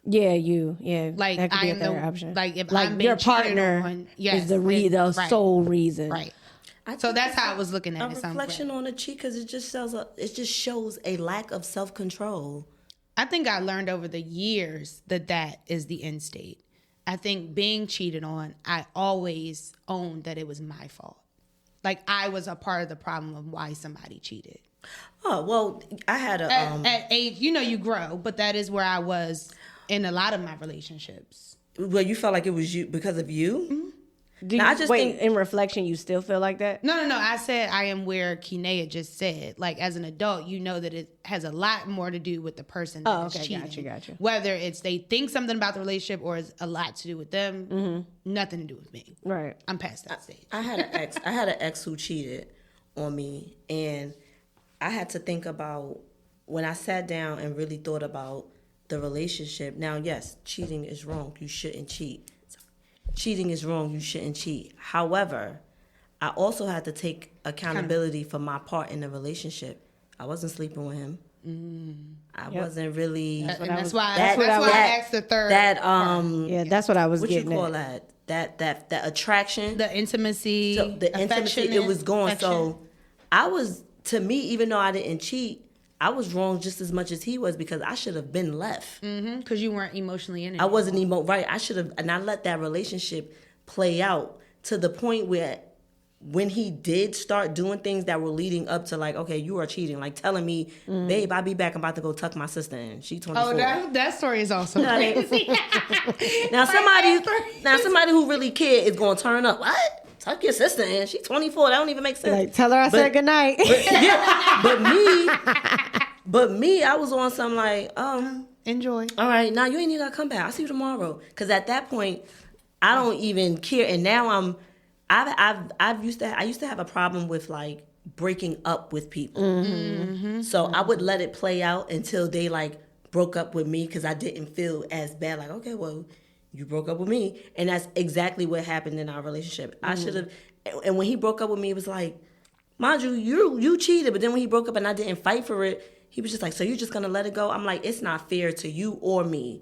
Yeah, you. Yeah, Like, that could be I a am third option. like, if I'm being your cheated partner on, yes, is the right. sole reason. Right. I So think that's it's how I was looking at a it. reflection on a cheat, because it just shows a lack of self-control. I think I learned over the years that is the end state. I think being cheated on, I always owned that it was my fault. Like I was a part of the problem of why somebody cheated. Oh well, I had a At age, you grow, but that is where I was in a lot of my relationships. well, you felt like it was you because of you. Do you, Now, I just think in reflection, you still feel like that? No. I said I am where Kinea just said. Like as an adult, you know that it has a lot more to do with the person that is cheating. Gotcha. Whether it's they think something about the relationship or it's a lot to do with them, nothing to do with me. Right. I'm past that stage. I had an ex who cheated on me, and I had to think about when I sat down and really thought about the relationship. Now, yes, cheating is wrong. You shouldn't cheat. Cheating is wrong. You shouldn't cheat. However, I also had to take accountability for my part in the relationship. I wasn't sleeping with him. I wasn't really. That's why I asked the third. That's what I was What you getting call at. that attraction, the intimacy, so the intimacy, it was going. affection. So I was, to me, even though I didn't cheat, I was wrong just as much as he was, because I should have been left. Because you weren't emotionally in it. I wasn't right. I should have, and I let that relationship play out to the point where when he did start doing things that were leading up to like, okay, you are cheating, like telling me, babe, I'll be back. I'm about to go tuck my sister in. She 24. Oh, that story is also crazy. Now somebody who really cared is gonna turn up. What? Tuck your sister in. She's 24. That don't even make sense. Like, tell her I said goodnight. But me, I was on some like, Enjoy. all right, now you ain't even gotta come back. I'll see you tomorrow. Because at that point, I don't even care. And now I used to have a problem with like breaking up with people. So I would let it play out until they like broke up with me, because I didn't feel as bad. Like, okay, well, you broke up with me. And that's exactly what happened in our relationship. I should have, and when he broke up with me, it was like, mind you, you cheated. But then when he broke up and I didn't fight for it, he was just like, so you're just gonna let it go? I'm like, it's not fair to you or me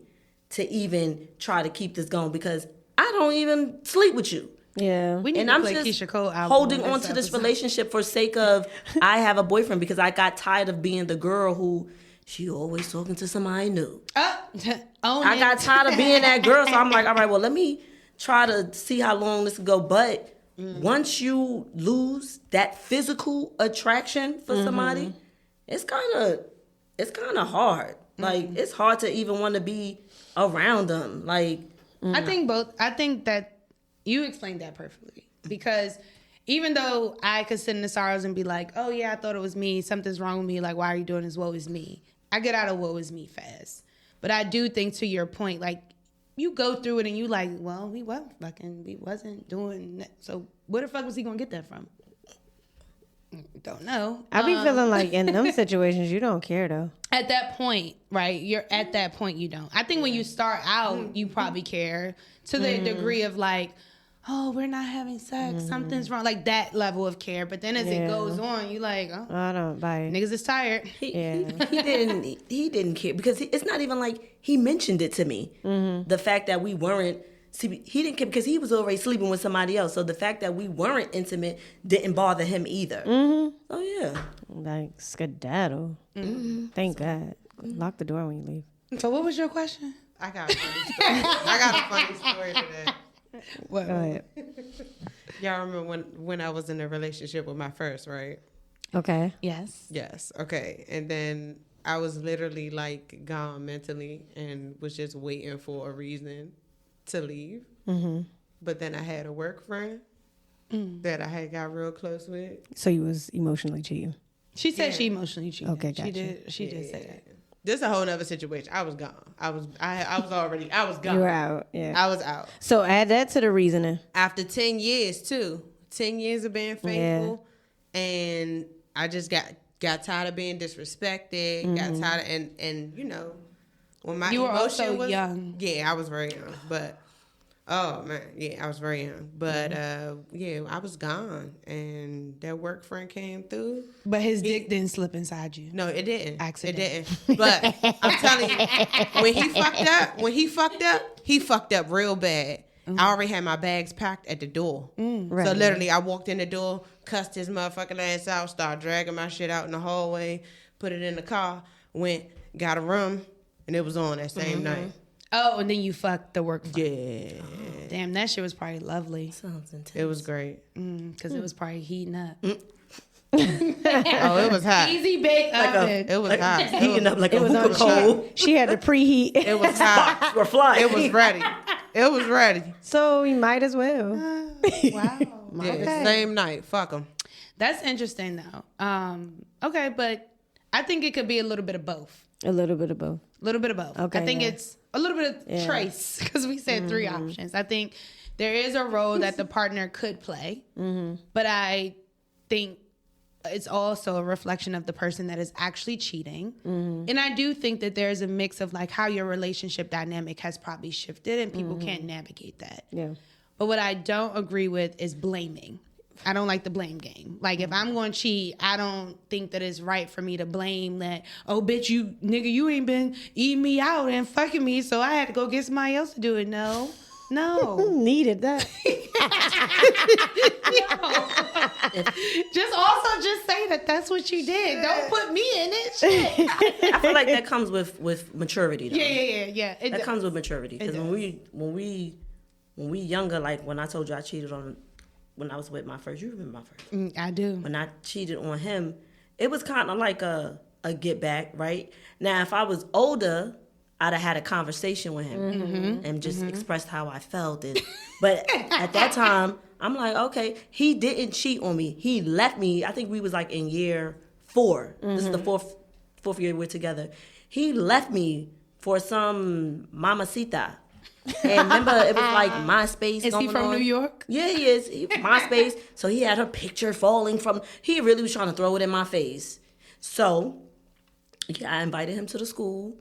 to even try to keep this going, because I don't even sleep with you. Yeah. We need And to I'm play just Keisha Cole album holding on to this episode. relationship for sake of I have a boyfriend, because I got tired of being the girl who she always talking to somebody new. Own I it. got tired of being that girl, so I'm like, all right, well, let me try to see how long this go. But once you lose that physical attraction for somebody, it's kind of hard. Like it's hard to even want to be around them. Like I think that you explained that perfectly, because even though I could sit in the sorrows and be like, oh yeah, I thought it was me, something's wrong with me, like why are you doing this, woe is me, I get out of woe is me fast. But I do think, to your point, like you go through it and you like, well, we wasn't doing that, so where the fuck was he gonna get that from? Don't know. I be feeling like in them situations you don't care though. At that point, right? You're at that point you don't. I think when you start out, you probably care to the degree of like, oh, we're not having sex, something's wrong, like that level of care. But then as it goes on, you like, oh, I don't buy it. niggas is tired. he didn't care, because it's not even like he mentioned it to me. The fact that we weren't. See, he didn't care because he was already sleeping with somebody else. So the fact that we weren't intimate didn't bother him either. Oh yeah, Like skedaddle. Thank God. Lock the door when you leave. So what was your question? I got a funny story. I got a funny story today. What? Go ahead. Y'all remember when I was in a relationship with my first, right? Okay. Yes. Yes. Okay. And then I was literally like gone mentally and was just waiting for a reason to leave. But then I had a work friend that I had got real close with. So you was emotionally cheating. She said she emotionally cheated. Okay, gotcha. She did say that. This is a whole nother situation. I was gone. I was gone. You were out. Yeah. I was out. So add that to the reasoning. After 10 years too. 10 years of being faithful. And I just got tired of being disrespected. Got tired of, and you know, when my You were emotion also was young. Yeah, I was very young. But oh man, yeah, I was very young. But yeah, I was gone, and that work friend came through. But his dick didn't slip inside you. No, it didn't. Accident. It didn't. But I'm telling you, when he fucked up real bad. I already had my bags packed at the door. Right. So literally, I walked in the door, cussed his motherfucking ass out, started dragging my shit out in the hallway, put it in the car, went, got a room, and it was on that same night. Oh, and then you fucked the work friend. Yeah. Damn, that shit was probably lovely. sounds intense. It was great. Because it was probably heating up. Oh, it was hot. Easy bake oven. It was hot. Heating up like a It was on hookah coal. She had to preheat. It was hot. We're flying. It was ready. It was ready. So we might as well. Wow. Yeah, Okay. same night. Fuck them. That's interesting though. Okay, but I think it could be a little bit of both. A little bit of both. A little bit of both. Okay, I think yeah. it's a little bit of trace, because we said 3 options. I think there is a role that the partner could play, but I think it's also a reflection of the person that is actually cheating. And I do think that there's a mix of like how your relationship dynamic has probably shifted and people can't navigate that. Yeah. But what I don't agree with is blaming. I don't like the blame game. Like if I'm going to cheat, I don't think that it's right for me to blame that, oh bitch, you nigga, you ain't been eating me out and fucking me, so I had to go get somebody else to do it. No. Needed that. Just say that that's what you did. Don't put me in it. Shit. I feel like that comes with maturity though. Yeah. That comes with maturity. Because when we younger, like when I told you I cheated on, when I was with my first, you remember my first? I do. When I cheated on him, it was kind of like a get back, right? Now, if I was older, I'd have had a conversation with him and just expressed how I felt. But at that time, I'm like, okay, he didn't cheat on me. He left me. I think we was like in year 4. This is the fourth year we're together. He left me for some mamacita. And remember, it was like MySpace. Is he from New York? Yeah, he is. MySpace. So he had her picture falling from. He really was trying to throw it in my face. So, yeah, I invited him to the school,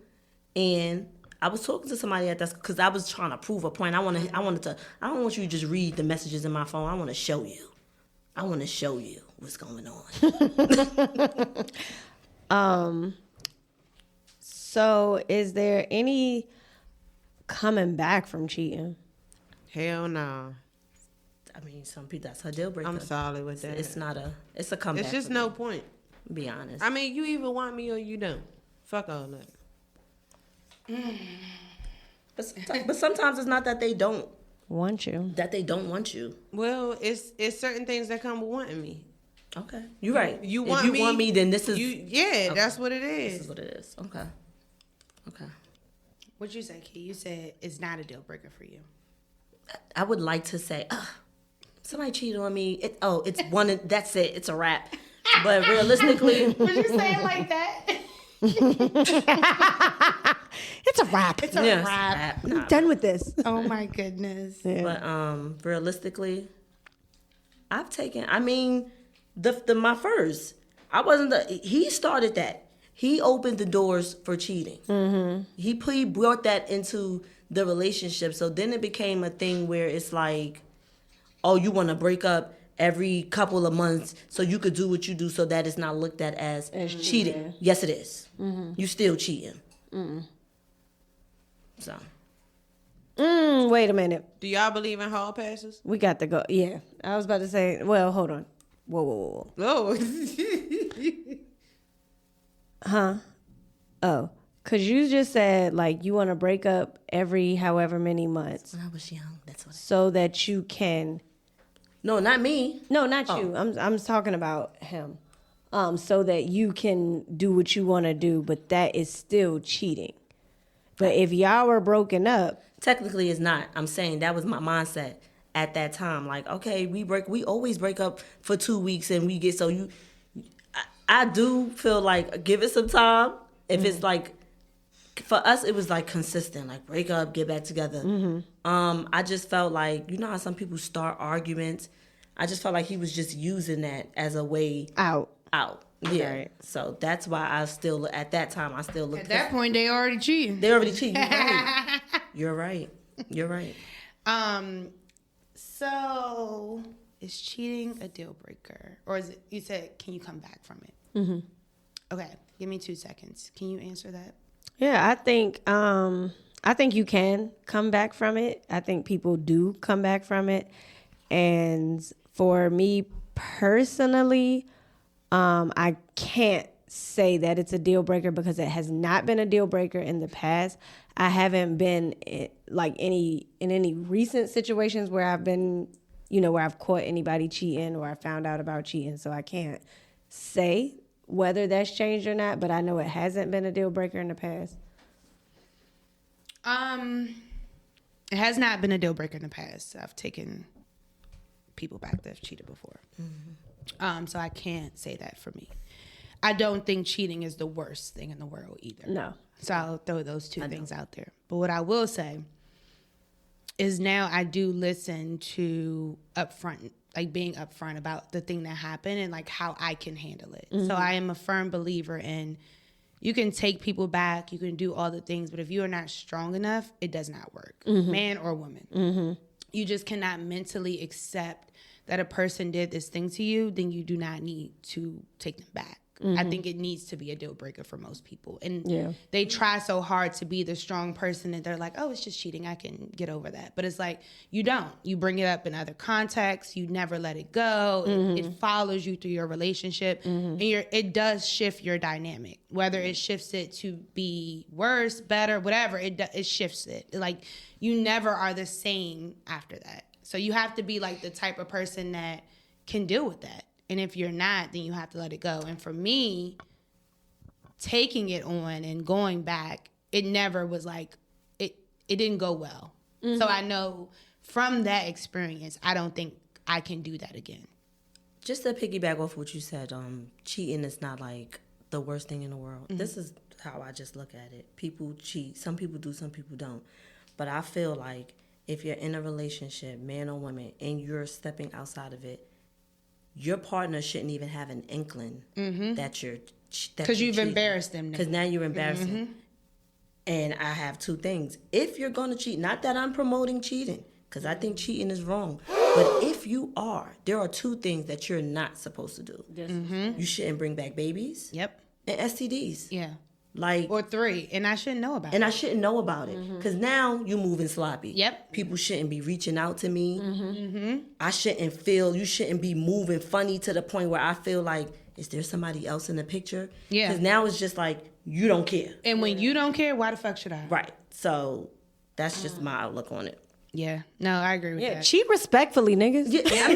and I was talking to somebody at that because I was trying to prove a point. I wanted to. I don't want you to just read the messages in my phone. I want to show you. I want to show you what's going on. So is there any coming back from cheating? Hell no. I mean, some people, that's her deal breaker. I'm solid with that. It's a comeback. It's just for no me, point. to be honest. I mean, you either want me or you don't. Fuck all that. But sometimes it's not that they don't Want you. That they don't want you. Well, it's certain things that come with wanting me. Okay. You're right. You if want you me, want me, then this is... that's what it This is. is what it is. Okay. Okay. What'd you say, Key? You said it's not a deal breaker for you. I would like to say, somebody cheated on me. It's one. That's it. It's a wrap. But realistically, Would you say it like that? It's a wrap. It's a wrap. I'm done with this. Oh my goodness. Yeah. But realistically, I've taken. I mean, my first. I wasn't he started that. He opened the doors for cheating. Mm-hmm. He brought that into the relationship. So then it became a thing where it's like, oh, you want to break up every couple of months so you could do what you do so that it's not looked at as cheating. Yes, it is. Mm-hmm. You still cheating. Mm-hmm. So. Wait a minute. Do y'all believe in hall passes? We got to go. Yeah. I was about to say, well, hold on. Whoa. Oh. Huh? Oh. Because you just said, like, you want to break up every however many months. When I was young, that's what so that you can... No, not me. No, not you. I'm talking about him. So that you can do what you want to do, but that is still cheating. But if y'all were broken up... Technically, it's not. I'm saying that was my mindset at that time. Like, okay, we always break up for 2 weeks and we get I do feel like give it some time. If it's like, for us, it was like consistent, like break up, get back together. Mm-hmm. I just felt like, you know how some people start arguments? I just felt like he was just using that as a way out. Yeah. Right. So that's why at that time, I still looked At that point, they already cheating. They already cheating. You're right. You're right. So is cheating a deal breaker, or is it? You said, can you come back from it? Mm-hmm. Okay, give me 2 seconds. Can you answer that? Yeah, I think you can come back from it. I think people do come back from it, and for me personally, I can't say that it's a deal breaker because it has not been a deal breaker in the past. I haven't been in any recent situations where I've been, where I've caught anybody cheating or I found out about cheating. So I can't say whether that's changed or not, but I know it hasn't been a deal breaker in the past. It has not been a deal breaker in the past. I've taken people back that have cheated before. Mm-hmm. So I can't say that for me. I don't think cheating is the worst thing in the world either. No. So I'll throw those two things out there. But what I will say is now I do listen to being upfront about the thing that happened and like how I can handle it. Mm-hmm. So I am a firm believer in you can take people back, you can do all the things, but if you are not strong enough, it does not work, man or woman. Mm-hmm. You just cannot mentally accept that a person did this thing to you, then you do not need to take them back. Mm-hmm. I think it needs to be a deal breaker for most people. And they try so hard to be the strong person and they're like, oh, it's just cheating. I can get over that. But it's like, you don't. You bring it up in other contexts. You never let it go. Mm-hmm. It follows you through your relationship. Mm-hmm. And it does shift your dynamic. Whether it shifts it to be worse, better, whatever, it shifts it. Like, you never are the same after that. So you have to be like the type of person that can deal with that. And if you're not, then you have to let it go. And for me, taking it on and going back, it never was like, it didn't go well. Mm-hmm. So I know from that experience, I don't think I can do that again. Just to piggyback off what you said, cheating is not like the worst thing in the world. Mm-hmm. This is how I just look at it. People cheat. Some people do, some people don't. But I feel like if you're in a relationship, man or woman, and you're stepping outside of it, your partner shouldn't even have an inkling that you're because you've embarrassed them. Because now you're embarrassing. Mm-hmm. And I have two things. If you're going to cheat, not that I'm promoting cheating, because I think cheating is wrong. But if you are, there are two things that you're not supposed to do. Mm-hmm. You shouldn't bring back babies. Yep. And STDs. Yeah. Like, or 3, and I shouldn't know about it. And I shouldn't know about it. Because now you're moving sloppy. Yep. People shouldn't be reaching out to me. I shouldn't you shouldn't be moving funny to the point where I feel like, is there somebody else in the picture? Yeah. Because now it's just like, you don't care. And when you don't care, why the fuck should I? Right. So that's just my outlook on it. Yeah. No, I agree with Yeah, that. cheat respectfully, niggas. I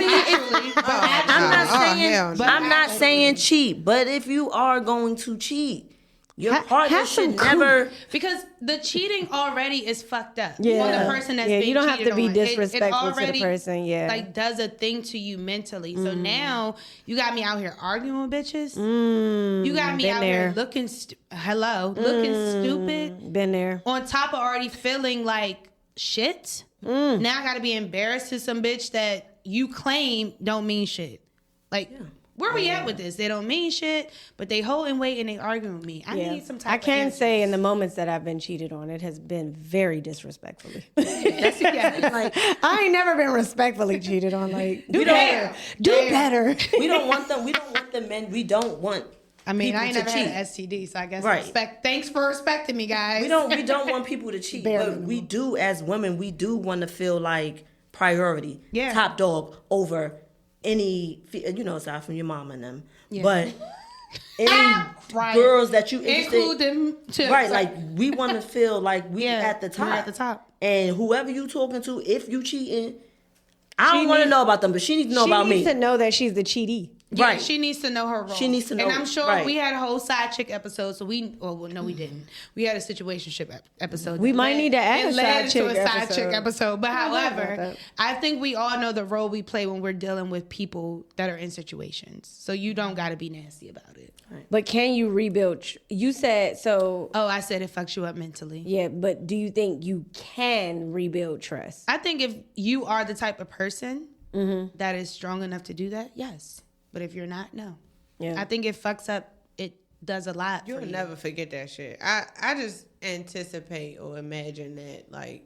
mean, I'm not saying cheat, but if you are going to cheat, your partner have some should never. Because the cheating already is fucked up. Yeah. On the person that's Yeah, being you don't have cheated to be on. disrespectful to the already, person, yeah. like does a thing to you mentally. So now you got me out here arguing with bitches. You got me been out there. here looking looking stupid. Been there. On top of already feeling like shit. Now I got to be embarrassed to some bitch that you claim don't mean shit. Like, where we at with this? They don't mean shit, but they holding weight and they arguing with me. I need some type I of can answers. say in the moments that I've been cheated on, it has been very disrespectfully. Like, I ain't never been respectfully cheated on. Like, do better. better. we don't want them. We don't want the men. We don't want. I mean, I ain't people never to had an STD, so I guess Right. thanks for respecting me, guys. We don't want people to cheat, but we do as women. We do want to feel like priority, top dog over any, aside from your mom and them, but any girls that you include them too. Right? Like we want to feel like we at the top. We're at the top. And whoever you talking to, if you cheating, I don't want to know about them, but she needs to know about me. She needs to know that she's the cheatee. Yeah, Right. she needs to know her role. She needs to know. And I'm sure right. we had a whole side chick episode, so we didn't. We had a situationship episode. We might need to add a it led side chick to a side episode. chick episode. But I don't know about however, that. I think we all know the role we play when we're dealing with people that are in situations. So you don't got to be nasty about it. But can you rebuild? You said so. Oh, I said it fucks you up mentally. Yeah, but do you think you can rebuild trust? I think if you are the type of person that is strong enough to do that, yes. But if you're not, no. Yeah. I think it fucks up. It does a lot. You'll for you. never forget that shit. I just anticipate or imagine that, like,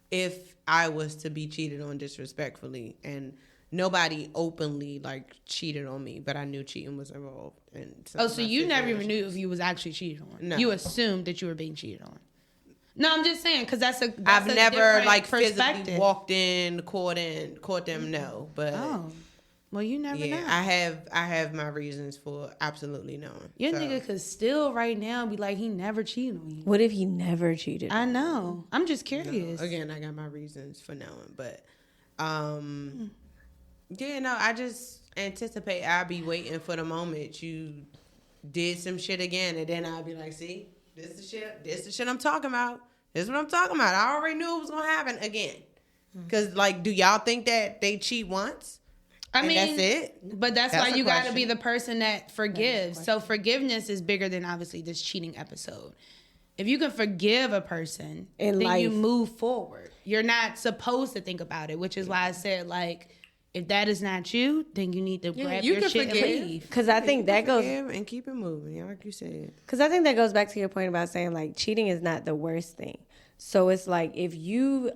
if I was to be cheated on disrespectfully and nobody openly, like, cheated on me, but I knew cheating was involved. So you never even knew if you was actually cheated on. No. You assumed that you were being cheated on. No, I'm just saying, because that's I've a never, different like, physically perspective. walked in, caught them, no. But... Oh. Well, you never know. I have my reasons for absolutely knowing. Your nigga could still right now be like, he never cheated on you. What if he never cheated? I know. I'm just curious. Again, I got my reasons for knowing, but I just anticipate I'll be waiting for the moment you did some shit again, and then I'll be like, see, this the shit I'm talking about. This is what I'm talking about. I already knew it was gonna happen again. Cause like, do y'all think that they cheat once? I mean, that's it. But that's why a you got to question. be the person that forgives. So forgiveness is bigger than obviously this cheating episode. If you can forgive a person, In then life. you move forward. You're not supposed to think about it, which is why I said, like, if that is not you, then you need to grab you your can shit forgive. and leave. Because I think that goes. Forgive and keep it moving, like you said. Because I think that goes back to your point about saying like cheating is not the worst thing. So it's like if you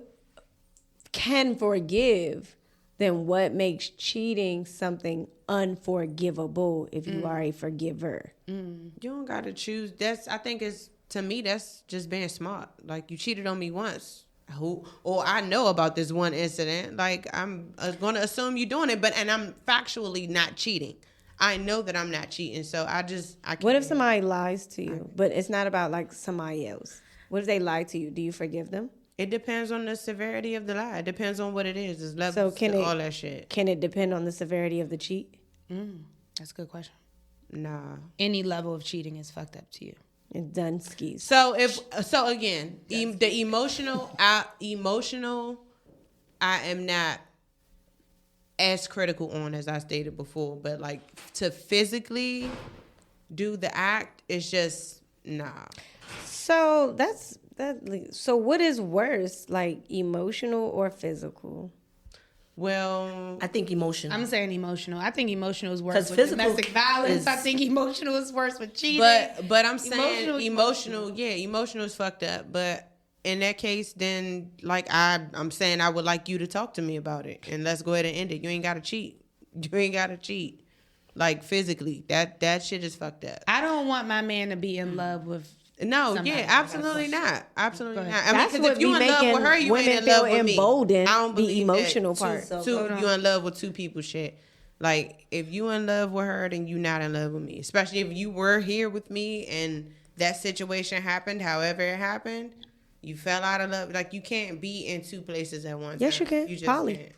can forgive, then what makes cheating something unforgivable if you are a forgiver? You don't gotta choose. I think to me that's just being smart. Like, you cheated on me once. Or I know about this one incident. Like, I'm gonna assume you're doing it, and I'm factually not cheating. I know that I'm not cheating, so I can't. What if somebody lies to you, but it's not about like somebody else? What if they lie to you? Do you forgive them? It depends on the severity of the lie. It depends on what it is. There's levels to all that shit. Can it depend on the severity of the cheat? That's a good question. Nah. Any level of cheating is fucked up to you. It's done skis. So again, the emotional, I am not as critical on as I stated before, but like to physically do the act, it's just nah. So that's that. So what is worse, like emotional or physical? Well, I think emotional. I'm saying emotional. I think emotional is worse 'Cause with physical domestic violence. is- I think emotional is worse with cheating. but I'm saying Emotional emotional is fucked up. But in that case, then like I'm saying I would like you to talk to me about it, and let's go ahead and end it. You ain't gotta cheat. You ain't gotta cheat. Like physically, that shit is fucked up. I don't want my man to be in love with. No, somebody. yeah, absolutely not. Absolutely Go not. ahead. I mean, That's because what if you be in love making with her, you ain't women in love feel with me. emboldened, I don't the believe emotional that. part. You in love with two people shit. Like, if you in love with her, then you not in love with me. Especially if you were here with me and that situation happened, however it happened, You fell out of love. Like, you can't be in two places at once. Yes, you can. Poly. Can't.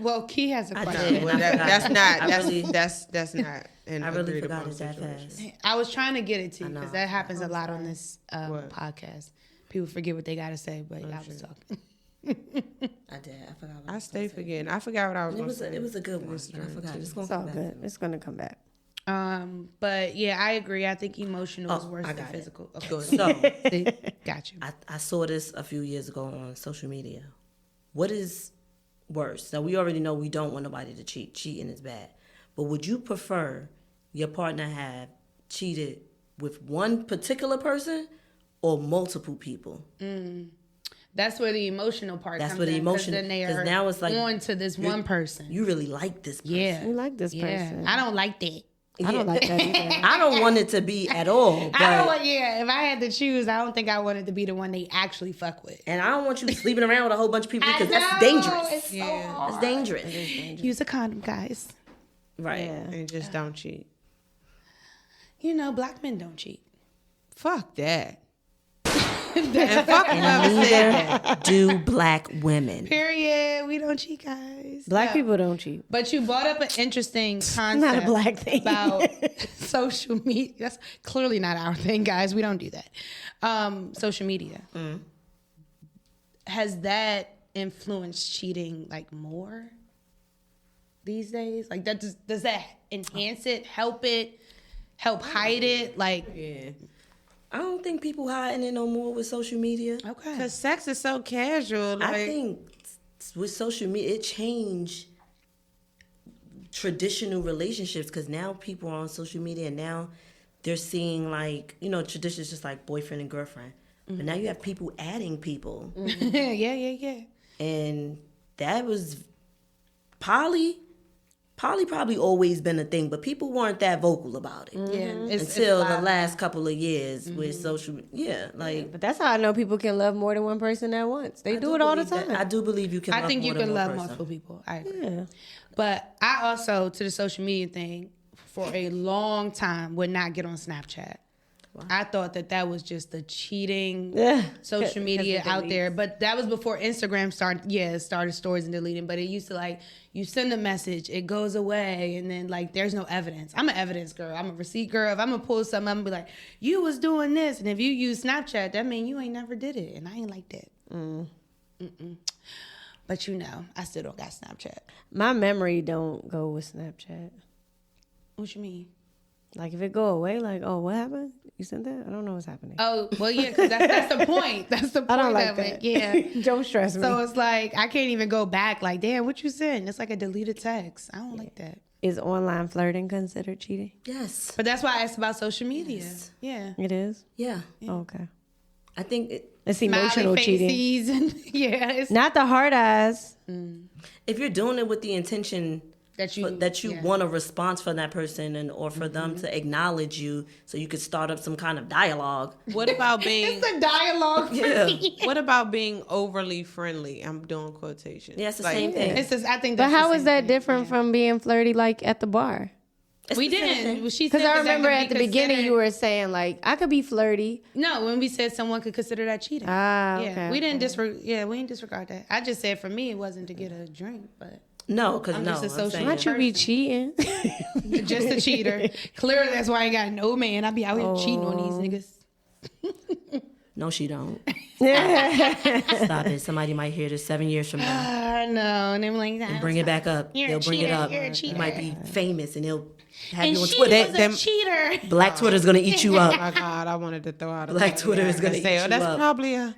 Well, Key has a I question. did. Well, that's not. That's not. I really forgot it that fast. I was trying to get it to you I know. because that happens a lot on this podcast. People forget what they got to say, but y'all was talking. I did. I forgot. What I stay forgetting. I forgot what I was going to say. It was a good one. I forgot. It's It's all good. It's gonna come back. But yeah, I agree. I think emotional is worse I than got it. physical. Okay. So See? Got you. I saw this a few years ago on social media. What is worse? So we already know we don't want nobody to cheat. Cheating is bad. But would you prefer your partner have cheated with one particular person or multiple people? That's where the emotional part That's comes where the in, emotion. then they Because are now it's like on to this one person. You really like this person. Yeah. You like this Yeah. person. I don't like that. I don't like that either. I don't want it to be at all. But, I don't want, if I had to choose, I don't think I wanted to be the one they actually fuck with. and I don't want you sleeping around with a whole bunch of people because I that's know, dangerous. It's so hard. That's dangerous. Use a condom, guys. Right. Yeah. And just don't cheat. You know, black men don't cheat. Fuck that. And fuck whoever said that. Do black women. Period. We don't cheat, guys. Black people don't cheat. But you brought up an interesting concept Not a black thing. about social media. That's clearly not our thing, guys. We don't do that. Social media. Has that influenced cheating like more these days? Like that does that enhance it, help hide it? Like Yeah. I don't think people hiding it no more with social media. okay. Because sex is so casual. Like, I think with social media, it changed traditional relationships because now people are on social media and now they're seeing like, traditions just like boyfriend and girlfriend. But now you have people adding people. yeah. And that was poly probably always been a thing, but people weren't that vocal about it. Yeah. Until the last couple of years with social media. Like, But that's how I know people can love more than one person at once. They do it all the time. I do believe you can I love think more you than can one love person. multiple people. I agree. Yeah. But I also, to the social media thing, for a long time would not get on Snapchat. I thought that was just the cheating social media out there. But that was before Instagram started stories and deleting. But it used to like, you send a message, it goes away, and then like there's no evidence. I'm an evidence girl. I'm a receipt girl. If I'm going to pull something, I'm going to be like, you was doing this. And if you use Snapchat, that means you ain't never did it. And I ain't like that. But I still don't got Snapchat. My memory don't go with Snapchat. What you mean? Like if it go away, like, oh, what happened? You sent that? I don't know what's happening. Oh, well, yeah, because that's the point. That's the point I don't like of that. it. Yeah. Don't stress me. So it's like, I can't even go back like, damn, what you sent? It's like a deleted text. I don't like that. Is online flirting considered cheating? Yes. But that's why I asked about social media. Yes. Yeah. It is? Yeah. Oh, okay. I think It's emotional Smiley cheating. faces and it's Not the hard eyes. if you're doing it with the intention that you yeah. want a response from that person or for them to acknowledge you so you could start up some kind of dialogue. what about being It's a dialogue. Yeah. what about being overly friendly? I'm doing quotations. Yeah, it's the same thing. It's just, I think But that's how the is same that thing. different from being flirty like at the bar? It's We the same didn't. thing. Well, she Because said I that remember could at be the beginning considered- you were saying like, I could be flirty. No, when we said someone could consider that cheating. Ah, yeah. okay, We didn't okay. we didn't disregard that. I just said for me it wasn't to get a drink, but No, because I'm no. just a I'm social saying- Not you be cheating. just a cheater. Clearly that's why I ain't got no man. I be out here cheating on these niggas. No, she don't. Stop it. Somebody might hear this 7 years from now I know. And they're like that. and bring it back up. You're a They'll bring it cheater, up. you're a You cheater. might be famous and they'll have And you on she Twitter. was a cheater. Black Twitter's gonna eat you Oh up. my God, I wanted to throw out a Black party. Twitter is gonna say, eat oh, you that's up. probably a.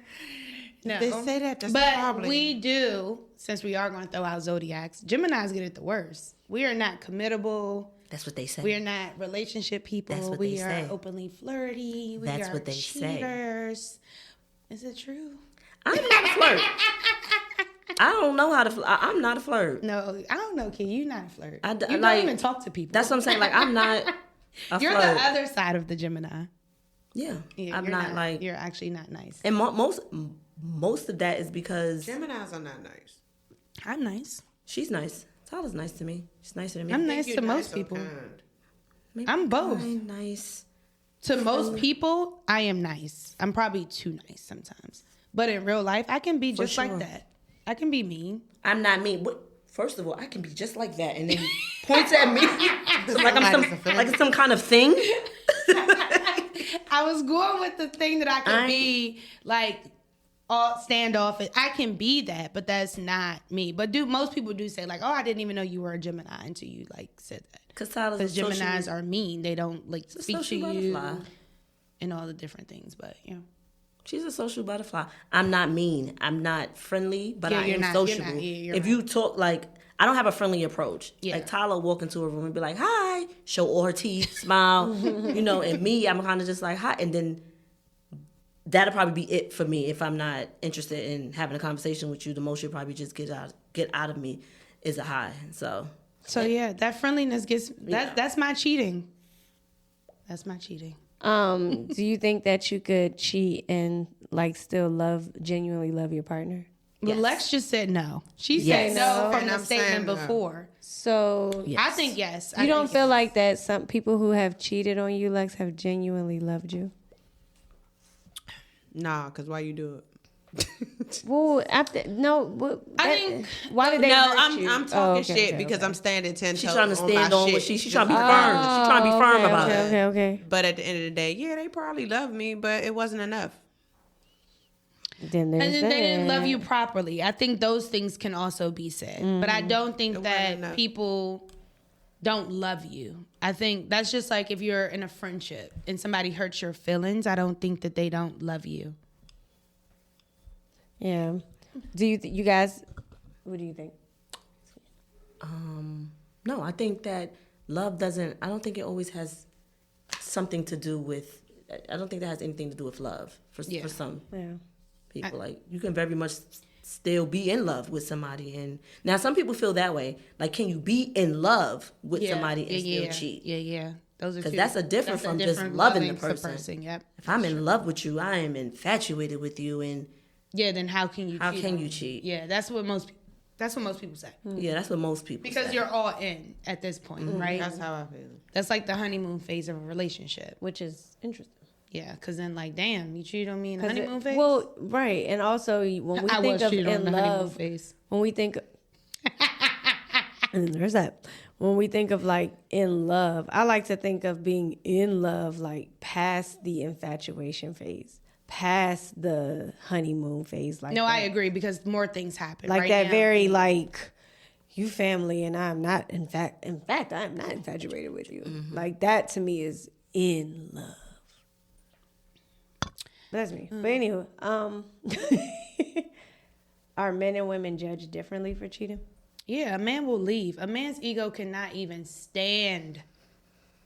No. They say that. That's But probably. we do, since we are going to throw out zodiacs, Geminis get it the worst. We are not committable. That's what they say. We are not relationship people. That's what we they are say. openly flirty. We That's are what they say. cheaters. Is it true? I'm not a flirt. I don't know how to flirt. I'm not a flirt. No, I don't know, Kid. You're not a flirt. I d- you like- don't even talk to people. That's what I'm saying. Like, I'm not a You're flirt. the other side of the Gemini. Yeah. Yeah, I'm you're not like. You're actually not nice. And most of that is because Geminis are not nice. I'm nice. she's nice. Tala's nice to me. She's nicer to me. I'm nice You're to nice most or people. kind. Maybe I'm both. kind, nice. To most people, I am nice. I'm probably too nice sometimes. But in real life, I can be just sure. like that. I can be mean. I'm not mean. First of all, I can be just like that, and then points at me like it's some kind of thing. I was going with the thing that I could be like all standoffish. I can be that, but that's not me. But most people do say like, "Oh, I didn't even know you were a Gemini," until you like said that. Because Geminis are mean. They don't like speak to you butterfly. and all the different things. But yeah. She's a social butterfly. I'm not mean. I'm not friendly, but I am sociable. You're if you talk like, I don't have a friendly approach. Yeah. Like Tyler walk into a room and be like, "Hi," show all her teeth, smile, and me, I'm kind of just like, "Hi," and then that'll probably be it for me. If I'm not interested in having a conversation with you, the most you'll probably just get out of me is a hi. So yeah, that friendliness gets that's my cheating. That's my cheating. Do you think that you could cheat and like still genuinely love your partner? Well, Lex just said no. She said no from the statement before. So I think yes. You don't feel like that some people who have cheated on you, Lex, have genuinely loved you? Nah, because why you do it? Well, why did they? hurt you? I'm talking shit because I'm standing 10 toes. she's trying to stand on what she's trying to be firm. Oh, She's trying to be firm about it. Okay. But at the end of the day, yeah, they probably love me, but it wasn't enough. Then And then they didn't love you properly. I think those things can also be said. But I don't think that people don't love you. I think that's just like if you're in a friendship and somebody hurts your feelings, I don't think that they don't love you. Yeah. Do you guys? What do you think? No, I think that love doesn't. I don't think it always has something to do with. I don't think that has anything to do with love for some people. Like you can very much still be in love with somebody, and now some people feel that way. Like, can you be in love with somebody and still cheat? Yeah. Those are Because that's a different from just loving the person. Yep. If I'm in love with you, I am infatuated with you, and then how can you? You cheat? Yeah, that's what most people say. Yeah, that's what most people Because say. you're all in at this point, right? That's how I feel. That's like the honeymoon phase of a relationship. Which is interesting. Yeah, because then like, damn, you cheated on me in the honeymoon phase? Well, right. And also when we think of in love, when we think and there's that. When we think of like in love, I like to think of being in love like past the infatuation phase, past the honeymoon phase. Like I agree because more things happen. Like right that now. very like you family and I'm not. In fact, I'm not infatuated with you. Like that to me is in love. That's me. But anyway, are men and women judged differently for cheating? Yeah, a man will leave. A man's ego cannot even stand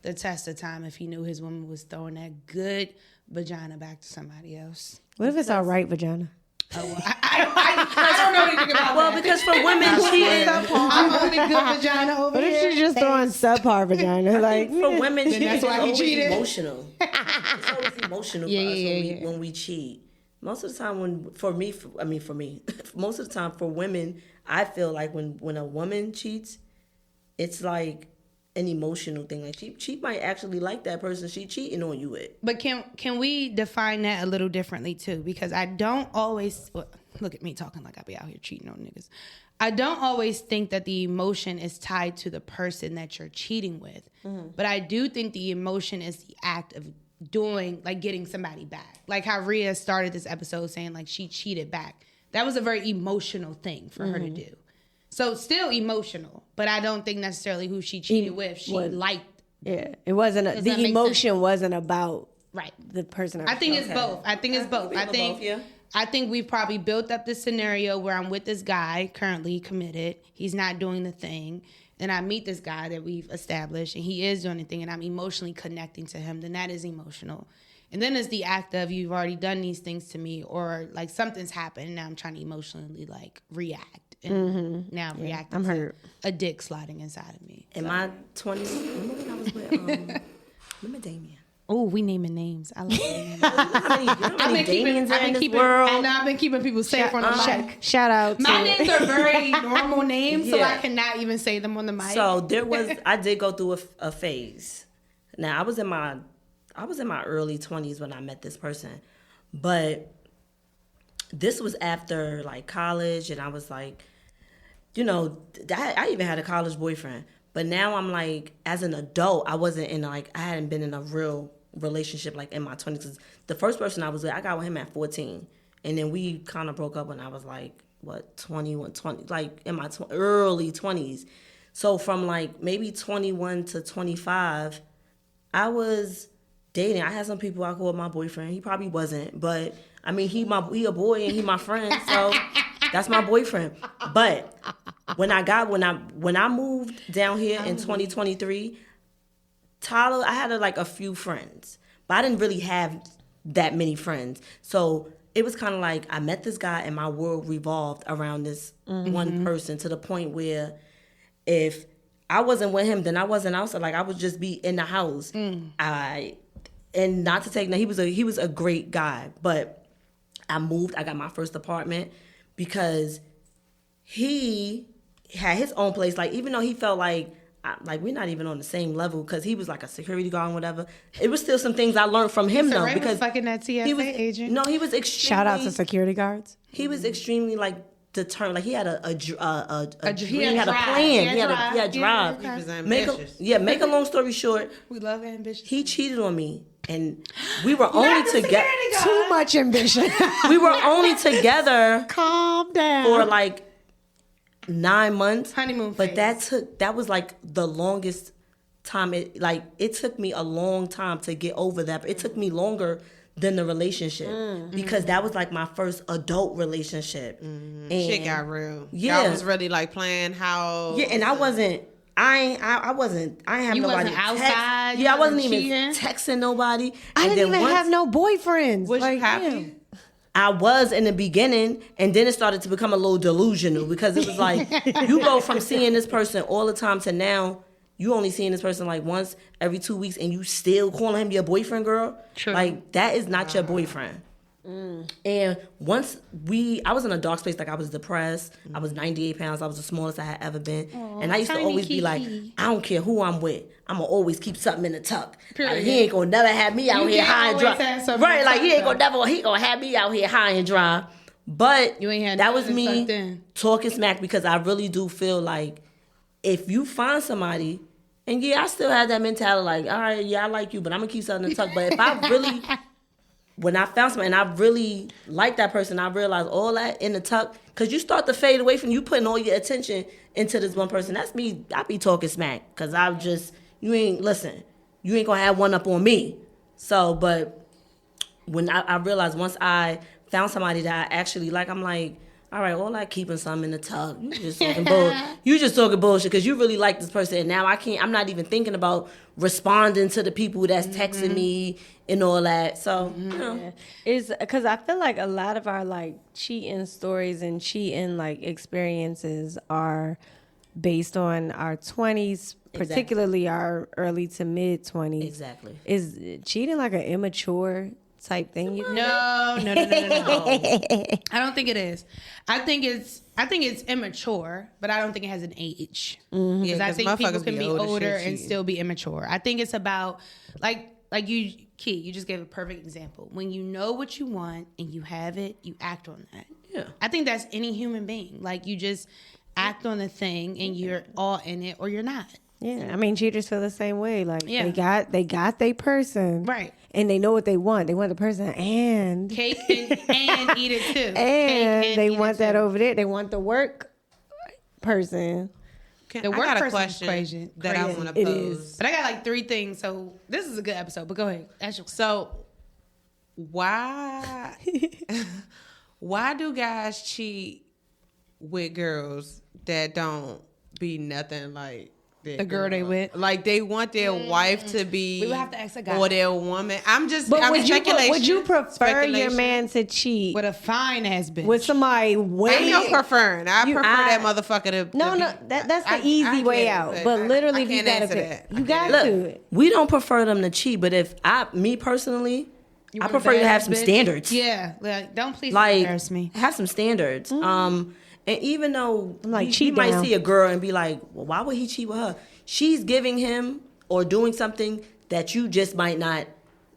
the test of time if he knew his woman was throwing that good vagina back to somebody else. What if it's our right vagina? Oh, well, I don't know anything about that. Because for women, cheating. I'm only good vagina over What here. if she's just throwing subpar vagina? Like For women, cheating that's is why he always cheated. emotional. It's always emotional for us when we cheat. Most of the time, for me, most of the time for women, I feel like when a woman cheats, it's like an emotional thing. Like she might actually like that person she cheating on you with. But can we define that a little differently too? Because I don't always look at me talking like I be out here cheating on niggas. I don't always think that the emotion is tied to the person that you're cheating with. But I do think the emotion is the act of getting somebody back. Like how Riah started this episode saying like she cheated back. That was a very emotional thing for her to do. So still emotional, but I don't think necessarily who she cheated with. She liked. Yeah, it wasn't. The emotion wasn't about the person. I think it's both. I think it's both. I think we've probably built up this scenario where I'm with this guy currently committed. He's not doing the thing. And I meet this guy that we've established and he is doing the thing and I'm emotionally connecting to him. Then that is emotional. And then it's the act of you've already done these things to me or like something's happened and now I'm trying to emotionally like react. And now I'm reacting I'm to hurt. a dick sliding inside of me. In my 20s, remember when I was with remember Damien? Oh, we naming names. I like naming names. I've been keeping people safe on the mic. Shout out. My names are very normal names, so I cannot even say them on the mic. So I did go through a phase. Now I was in my early 20s when I met this person, but this was after like college, and I was like, you know, I even had a college boyfriend. But now I'm like, as an adult, I hadn't been in a real relationship like in my 20s. 'Cause the first person I was with, I got with him at 14. And then we kind of broke up when I was like, 21, 20, like in my early 20s. So from like maybe 21 to 25, I was dating. I had some people I called my boyfriend. He probably wasn't, but I mean, he a boy and he my friend, so that's my boyfriend. But when I moved down here in 2023, Tyler, I had like a few friends, but I didn't really have that many friends. So it was kind of like I met this guy and my world revolved around this one person, to the point where if I wasn't with him, then I wasn't outside. Like I would just be in the house. And not to take, now he was a great guy, but I got my first apartment because he had his own place. Like even though he felt like we're not even on the same level, because he was like a security guard and whatever, it was still some things I learned from him though. Because fucking that TSA agent. No, he was extremely. Shout out to security guards. He was extremely like determined. Like he had a He had a plan. He had drive. He was Make ambitious. a long story short, We love ambition. he cheated on me, and we were only together. Too much ambition. We were only together Calm down. for like 9 months. Honeymoon But phase. that was like the longest time. It took me a long time to get over that. It took me longer than the relationship, because that was like my first adult relationship. And Shit got real. Yeah. Y'all was really like playing house. yeah, and I wasn't. I ain't have You nobody wasn't outside, you Yeah, I wasn't wasn't even cheating. texting nobody. I And didn't then even once have no boyfriends. Was like, you happy? damn. I was in the beginning, and then it started to become a little delusional, because it was like you go from seeing this person all the time to now you only seeing this person like once every 2 weeks, and you still calling him your boyfriend, girl. True. Like that is not your boyfriend. And once I was in a dark space, like I was depressed. I was 98 pounds. I was the smallest I had ever been. And I used to tiny always be like, Kiki. I don't care who I'm with. I'm going to always keep something in the tuck. Like, Period. he ain't going to never have me out You here can't high and always dry. have something in Right, the like tuck, he ain't though. he going to have me out here high and dry. But You ain't had that was nothing me tucked in. talking smack, because I really do feel like if you find somebody, and yeah, I still had that mentality like, all right, yeah, I like you, but I'm going to keep something in the tuck. But if I really... When I found somebody and I really liked that person, I realized all that in the tuck, because you start to fade away from you putting all your attention into this one person. That's me. I be talking smack, because you ain't gonna have one up on me. So, but when I realized, once I found somebody that I actually like, I'm like, all right, all that keeping something in the tuck, you just talking bullshit, because you really like this person, and now I'm not even thinking about responding to the people that's texting me and all that. So, you know. Yeah. It's because I feel like a lot of our like cheating stories and cheating like experiences are based on our 20s, particularly our early to mid 20s. Exactly. Is cheating like an immature type thing? No. I don't think it is. I think it's immature, but I don't think it has an age. Yeah, Because I 'cause think people motherfuckers can be old as older shit and cheating. still be immature. I think it's about like you, Key. You just gave a perfect example. When you know what you want and you have it, you act on that. Yeah. I think that's any human being. Like you just act on the thing and you're all in it or you're not. Yeah, I mean, cheaters feel the same way. Like Yeah. they got their person, Right. and they know what they want. They want the person, and Cake and eat it too. and Cake they eat want it that too. over there. They want the work person. The I work got a person's question crazy. that I want to It pose. is. But I got like 3 things, so this is a good episode. But go ahead. So why do guys cheat with girls that don't be nothing like The girl they with? Like they want their wife to be We would have to ask a guy. or their woman. I'm But would speculation. you prefer your Speculation. man to cheat With a fine ass bitch. with somebody Ain't way? no preferring. I prefer that motherfucker to No, to no, be- that's the I easy way get it, out. But literally, I if you can't gotta answer pick, that. you got Look, to. we don't prefer them to cheat, but me personally, I want a prefer you to have badass some bitch? standards. Yeah. Like, don't please Like, embarrass me. have some standards. And even though like, you cheat might down. see a girl and be like, well, why would he cheat with her? She's giving him or doing something that you just might not.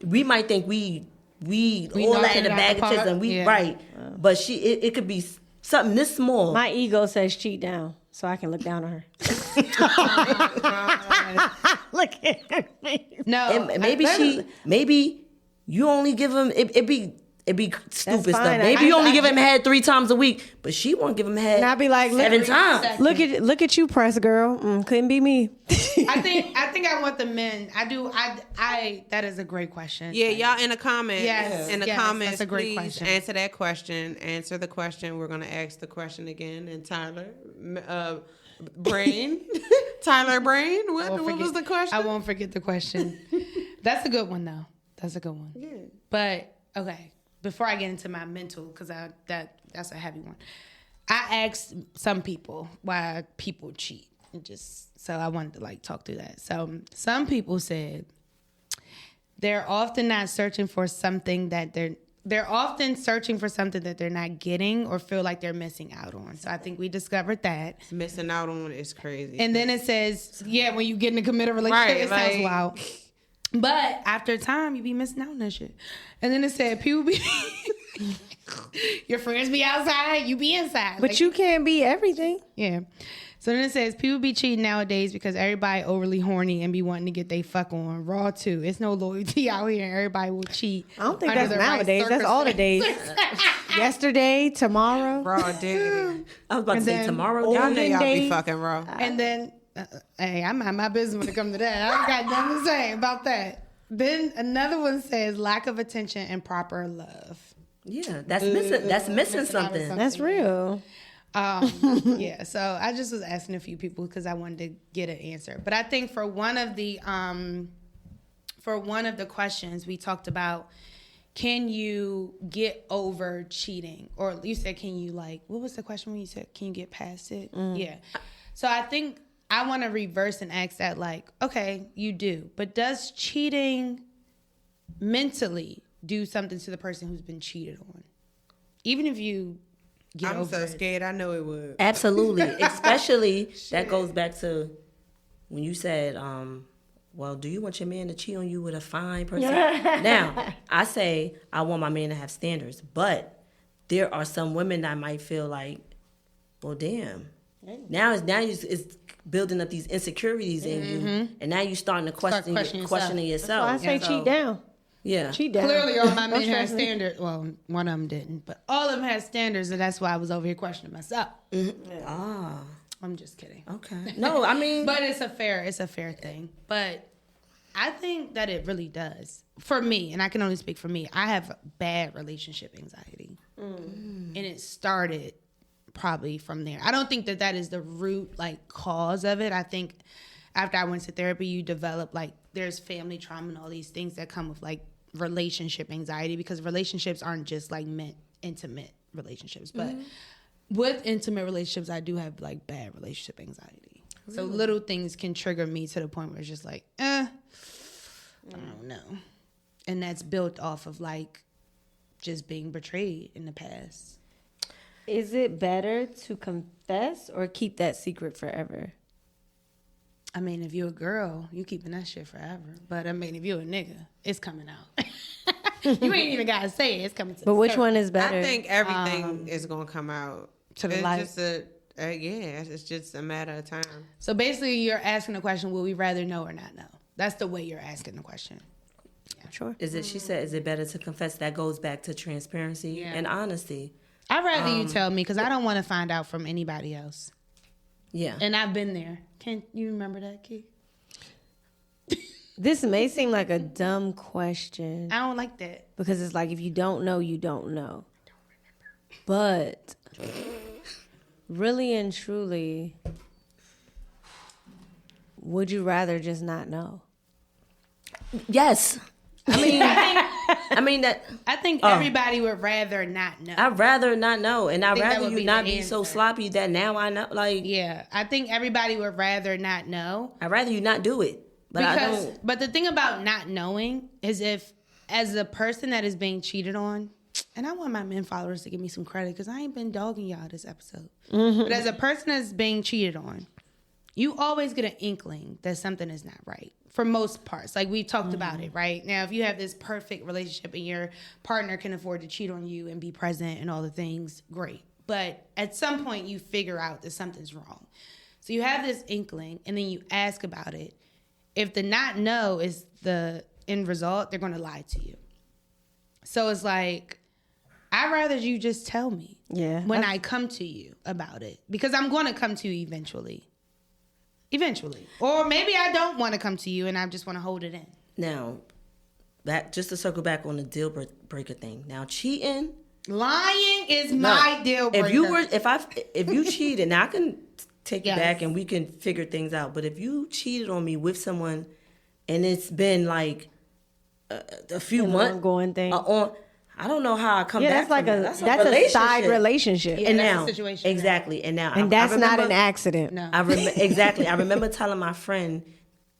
We might think we we all knocked that in it the out bag the of chips park. and we Yeah. right. But it could be something this small. My ego says cheat down, so I can look down on her. Look at her face. No, And maybe you only give him it'd be stupid stuff. fine. Maybe you only give him head 3 times a week, but she won't give him head. And I'd be like, 7 times. Look at you, press girl. Couldn't be me. I think I want the men. I do. I that is a great question. Yeah, y'all in the comments. Yes, in the yes, comments, that's a great please question. answer that question. Answer the question. We're gonna ask the question again. And Tyler, Brain, Tyler Brain. What was the question? I won't forget the question. That's a good one though. That's a good one. Yeah. But okay, before I get into my mental, because that's a heavy one. I asked some people why people cheat, so I wanted to like talk through that. So some people said they're often not searching for something that they're often searching for something that they're not getting or feel like they're missing out on. So I think we discovered that. Missing out on is crazy. And then it says, yeah, when you get in a committed relationship, it sounds wild. But after time, you be missing out on that shit. And then it said, people be... Your friends be outside, you be inside. But you can't be everything. Yeah. So then it says, people be cheating nowadays because everybody overly horny and be wanting to get they fuck on. Raw too. It's no loyalty out here. Everybody will cheat. I don't think under that's the right nowadays. That's all the days. Yesterday, tomorrow. raw diggity. I was about to say then- tomorrow. Y'all know y'all be days. fucking raw. And then, hey, I mind my business when it comes to that. I got nothing to say about that. Then another one says lack of attention and proper love. Yeah, that's missing something. That's real. Yeah, so I just was asking a few people because I wanted to get an answer. But I think for one of the questions we talked about, can you get over cheating? Or you said, can you what was the question when you said, can you get past it? Yeah. So I think I want to reverse and ask that okay, you do. But does cheating mentally do something to the person who's been cheated on? Even if you get I'm over so it. scared. I know it would. Absolutely. Especially that goes back to when you said, well, do you want your man to cheat on you with a fine person? Now, I say I want my man to have standards, but there are some women that might feel like, well, damn. Now it's building up these insecurities in you, and now you're starting to questioning yourself. I say cheat down. Yeah. Cheat down. Clearly, all my men Don't had stress me. standards. Well, one of them didn't, but all of them had standards, and that's why I was over here questioning myself. Ah, I'm just kidding. okay. No, I mean, But it's a fair thing. But I think that it really does for me, and I can only speak for me. I have bad relationship anxiety, and it started probably from there. I don't think that is the root cause of it. I think after I went to therapy, you develop there's family trauma and all these things that come with relationship anxiety, because relationships aren't just intimate relationships, but with intimate relationships, I do have bad relationship anxiety. Really? So little things can trigger me to the point where it's just I don't know. And that's built off of just being betrayed in the past. Is it better to confess or keep that secret forever? I mean, if you're a girl, you keeping that shit forever. But I mean, if you're a nigga, it's coming out. You ain't even gotta say it. It's coming to But the which surface. one is better? I think everything is gonna come out to the it's light. Just it's just a matter of time. So basically, you're asking the question: will we rather know or not know? That's the way you're asking the question. Yeah, sure. she said, is it better to confess? That goes back to transparency and honesty. I'd rather you tell me, because I don't want to find out from anybody else. Yeah. And I've been there. Can you remember that, Key? This may seem like a dumb question I don't like that. because it's if you don't know, you don't know. But really and truly, would you rather just not know? Yes. I mean that. I think everybody would rather not know. I'd rather not know, and I'd think that rather would you be not the be so answer. sloppy that now I know. Yeah, I think everybody would rather not know. I'd rather you not do it, but I don't. But the thing about not knowing is, if as a person that is being cheated on, and I want my men followers to give me some credit because I ain't been dogging y'all this episode. But as a person that's being cheated on, you always get an inkling that something is not right for most parts. Like we've talked about it, right? Now, if you have this perfect relationship and your partner can afford to cheat on you and be present and all the things, great. But at some point you figure out that something's wrong. So you have this inkling and then you ask about it. If the not know is the end result, they're going to lie to you. So it's like, I'd rather you just tell me when I come to you about it. Because I'm going to come to you eventually. Eventually. Or maybe I don't want to come to you and I just want to hold it in. Now, that just to circle back on the deal breaker thing. Now, cheating, lying is my deal breaker. If you cheated, now I can take it back and we can figure things out. But if you cheated on me with someone and it's been like a few months, ongoing thing, I don't know how I come back. That's a side relationship. Yeah, and that's now, a situation. exactly, and now, and that's not an accident. No. Exactly. I remember telling my friend,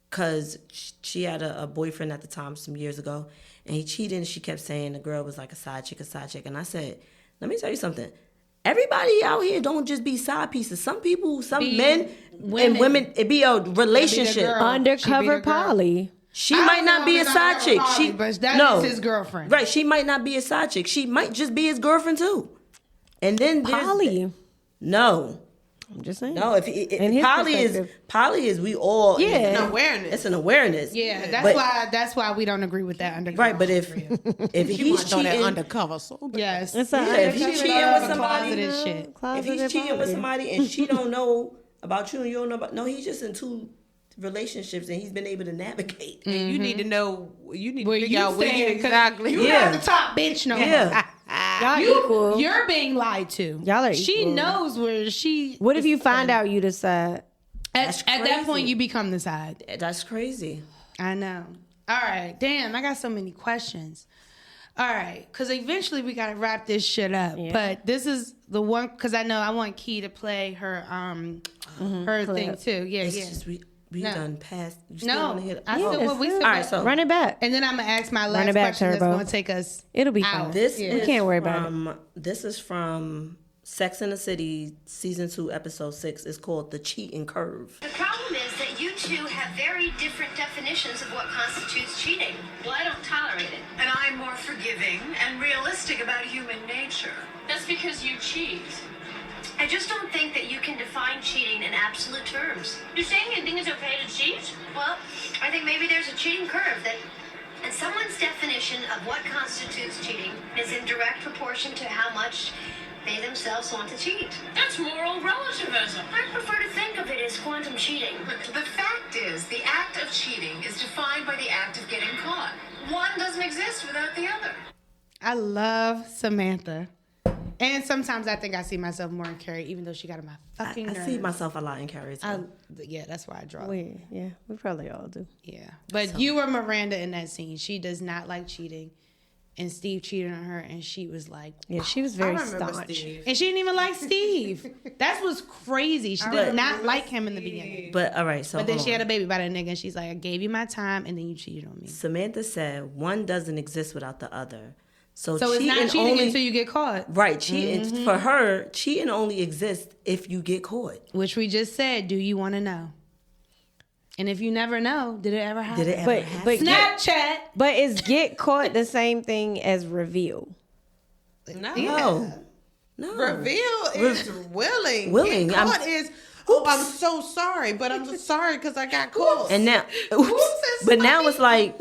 because she had a boyfriend at the time some years ago, and he cheated, and she kept saying the girl was like a side chick. And I said, let me tell you something. Everybody out here don't just be side pieces. Some people, men and women, it be a relationship. Undercover poly. She might not be a side chick. But that is his girlfriend. Right. She might not be a side chick. She might just be his girlfriend too. And then poly. No. I'm just saying. No, if poly is we all. Yeah. It's an awareness. It's an awareness. Yeah, that's why we don't agree with that undercover. Right, but if he's cheating undercover, so yes, if he's cheating with somebody, shit. if he's cheating with somebody and she don't know about you and you don't know about, no, he's just in two relationships and he's been able to navigate. And you need to know. You need to Well, figure out where you exactly. You're not the top bitch no more. Yeah. Y'all equal. You're being lied to. Y'all are She equal. knows where she. What if you find out you decide? At that point, you become the side. That's crazy. I know. All right. Damn, I got so many questions. All right. Because eventually we got to wrap this shit up. Yeah. But this is the one, because I know I want Key to play her her thing too. Yeah, it's yeah. Just we done past. No, I still all right, so run it back. And then I'm going to ask my last question that's going to take us It'll be out. fine. we can't worry about it. This is from Sex and the City, Season 2, Episode 6. It's called The Cheating Curve. The problem is that you two have very different definitions of what constitutes cheating. Well, I don't tolerate it. And I'm more forgiving and realistic about human nature. That's because you cheat. I just don't think that you can define cheating in absolute terms. You're saying you think it's okay to cheat? Well, I think maybe there's a cheating curve that, and someone's definition of what constitutes cheating is in direct proportion to how much they themselves want to cheat. That's moral relativism. I prefer to think of it as quantum cheating. The fact is, the act of cheating is defined by the act of getting caught. One doesn't exist without the other. I love Samantha. And sometimes I think I see myself more in Carrie, even though she got on my fucking nerves. I see myself a lot in Carrie too. Yeah, that's why I draw. We probably all do. Yeah. But you were Miranda in that scene. She does not like cheating. And Steve cheated on her, and she was like, Yeah, she was very staunch. and she didn't even like Steve. That was crazy. She did not like him in the beginning. But all right, so But then she had a baby by that nigga, and she's like, I gave you my time, and then you cheated on me. Samantha said one doesn't exist without the other. So it's not cheating only, until you get caught. Right, cheating for her, cheating only exists if you get caught. Which we just said, do you want to know? And if you never know, did it ever happen? But Snapchat. But is get caught the same thing as reveal? No. Reveal is willing. Willing. Get caught is. Oh, I'm so sorry, but I'm so sorry because I got caught. And now, but now it's like,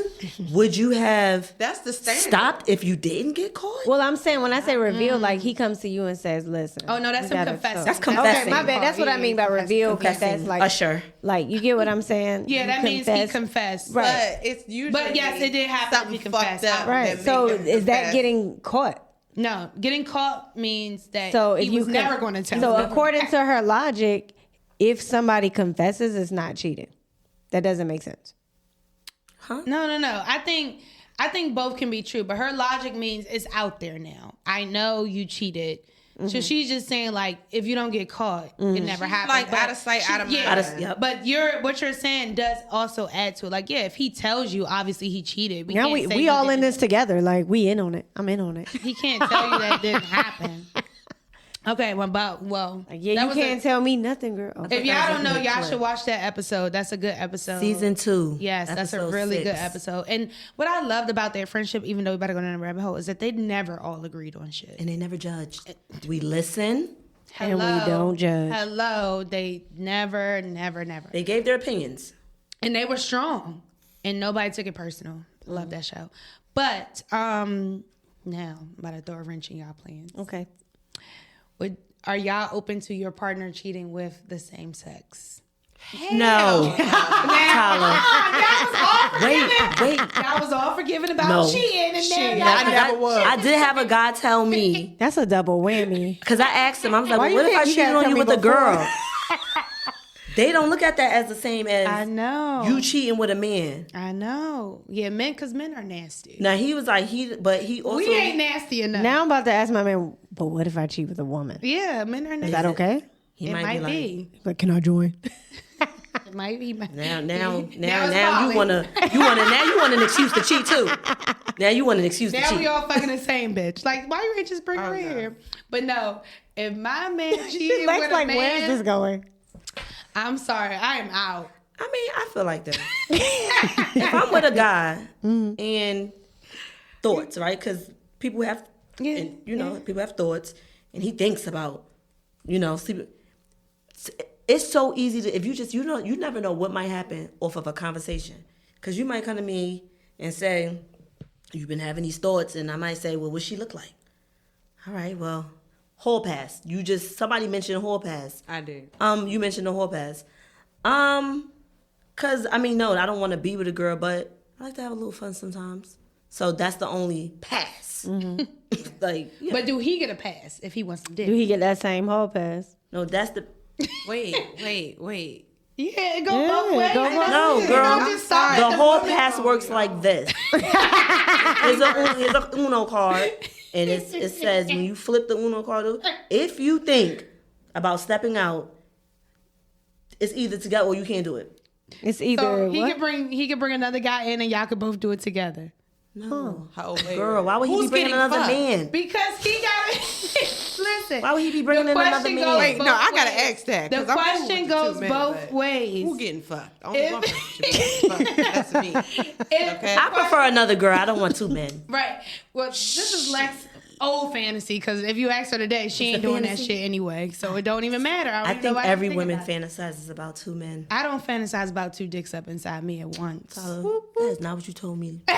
would you have That's the standard. stopped if you didn't get caught? Well, I'm saying when I say reveal, like he comes to you and says, "Listen." Oh no, that's him confessing. That's confessing. Okay, my bad. That's what I mean by reveal. Confess, like Usher. Like you get what I'm saying? Yeah, that means he confessed. Right. But it's usually. But yes, it did happen. Something He confessed. fucked up. Right. that So make him is that confess. getting caught? No, getting caught means that So if he was you never going to tell. So you. according to her logic, if somebody confesses, it's not cheating. That doesn't make sense. No. I think both can be true, but her logic means it's out there now. I know you cheated. So she's just saying, like, if you don't get caught, it never happened. Like, But out of sight, out of mind. Yeah, but what you're saying does also add to it. Like, yeah, if he tells you, obviously he cheated. Now can't say we he all in didn't. this together. Like we in on it. I'm in on it. He can't tell you that didn't happen. Okay, well, Like, that you was can't tell me nothing, girl. Okay. If y'all don't know, y'all should watch that episode. That's a good episode. Season 2. Yes, that's a episode really 6. good episode. And what I loved about their friendship, even though we better go down the rabbit hole, is that they never all agreed on shit. And they never judged. We listen. And we don't judge. Hello, they never. They gave their opinions. And they were strong. And nobody took it personal. Love that show. But now I'm about to throw a wrench in y'all plans. Okay. Are y'all open to your partner cheating with the same sex? No. Tyler. Wait. Y'all was all forgiving about cheating, and then I did have a guy tell me, That's a double whammy. because I asked him, I was like, Why well, you what if think I you cheated gotta on tell you me with a before? girl? They don't look at that as the same as I know. you cheating with a man. I know. Yeah, because men are nasty. Now he was like, but he also. We ain't nasty enough. Now I'm about to ask my man, but what if I cheat with a woman? Yeah, men are nasty. Is that okay? He It might like, be. But can I join? It might be. Now it's you Molly. want an excuse to cheat too. Now you want an excuse to Now cheat. we all fucking the same bitch. Like, why you ain't just bring her here? But no, if my man cheated Lex with a like, man, where's this going? I'm sorry, I am out. I mean, I feel like that. If I'm with a guy and thoughts, right? Because people have, people have thoughts, and he thinks about, sleeping. It's so easy to, if you never know what might happen off of a conversation. Because you might come to me and say, you've been having these thoughts, and I might say, well, what she look like? All right, well, hall pass. Somebody mentioned hall pass. I did. You mentioned the hall pass. Cause no, I don't want to be with a girl, but I like to have a little fun sometimes. So that's the only pass. Like, yeah. But do he get a pass if he wants to Do he get that same hall pass? No, that's the. Wait. Yeah, it go both ways. No, girl. I'm just sorry. The whole pass works like this. It's a Uno card, and it says when you flip the Uno card, if you think about stepping out, it's either together or you can't do it. It's either So he what? could bring another guy in, and y'all could both do it together. No, Wait, girl, why would he who's be bringing getting another fucked? man? Because he got it. Listen. Why would he be bringing in another question man? goes Wait, no, both I gotta ways. ask that. The 'cause I'm cool question with the goes two men, both but ways. Who getting fucked? Only If- one person should be getting fucked. That's me. Okay. I prefer another girl. I don't want two men. Right. Well, this is Lex old fantasy because if you ask her today, she ain't doing that fantasy. shit anyway. So it don't even matter. I don't even think know why every think woman about it. fantasizes about two men. I don't fantasize about two dicks up inside me at once. That's not what you told me. Put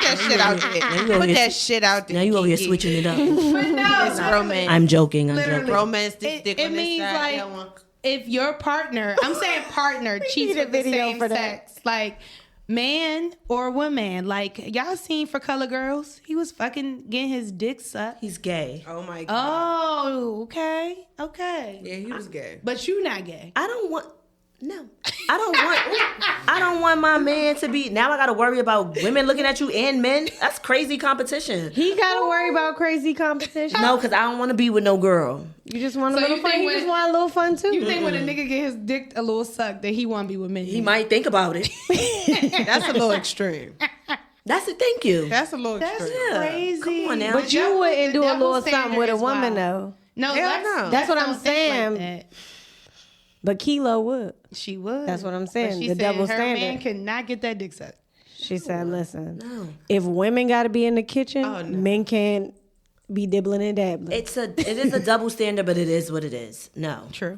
that shit out there. Put that shit out there. Now you over here Kiki. switching it up. But no, It's romance. I'm joking. Literally. Romance this dick it on this means side, like that one. if your partner, I'm saying partner, cheats need a with the video same for that. sex, like man or woman, like y'all seen For Color Girls, he was fucking getting his dick sucked. He's gay. Oh my god. Oh, okay. Yeah, he was gay. But you not gay. I don't want my man to be. Now I got to worry about women looking at you and men. That's crazy competition. He got to worry about crazy competition. No, because I don't want to be with no girl. You just want a So little you fun. think You when- just want a little fun too. You think when a nigga get his dick a little sucked that he want to be with men? He might think about it. That's a little extreme. That's it. Thank you. That's a little That's extreme. Yeah. crazy. Come on now. But you wouldn't do a double little something with a standard is woman wild. though. No, Hell Lex- no. Lex That's what I'm don't think saying. Like that. But Kilo would. She would. That's what I'm But saying. she The said double her standard. man cannot get that dick sucked. She said, "Listen, No. if women got to be in the kitchen, Oh, no. men can't be dibbling and dabbling." It is a double standard, but it is what it is. No. True.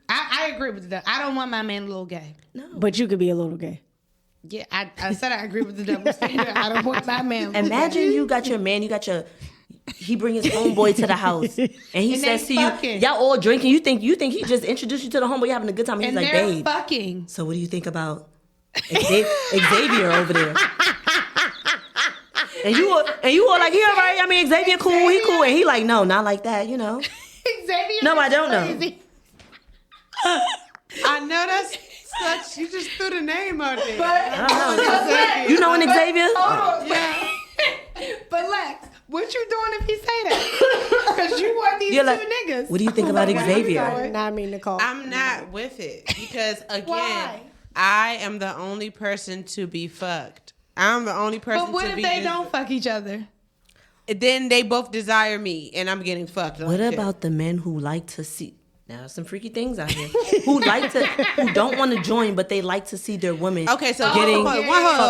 I agree with that. I don't want my man a little gay. But you could be a little gay. Yeah, I said I agree with the double standard. I don't want my man. A little Imagine gay. you got your man, he bring his homeboy to the house, and he And says they to fucking. you, y'all all drinking. You think he just introduced you to the homeboy, you having a good time. And he's And like, they're babe. fucking. So what do you think about Xavier over there? And you all like, yeah, right. I mean, Xavier cool, he cool, and he like, no, not like that, you know. Xavier. No, I is don't know. crazy. I know that's such. You just threw the name out there. I don't know. You know an Xavier? Yeah. But Lex, what you doing if he say that? Because you want these You're two like, niggas. what do you think about Xavier? Not mean to call. I'm not with it because again, Why? I am the only person to be fucked. I'm the only person But what to if be they used- don't fuck each other? then they both desire me, and I'm getting fucked. What about the men who like to see? Now, some freaky things out here who don't want to join, but they like to see their women. Okay, so getting fucked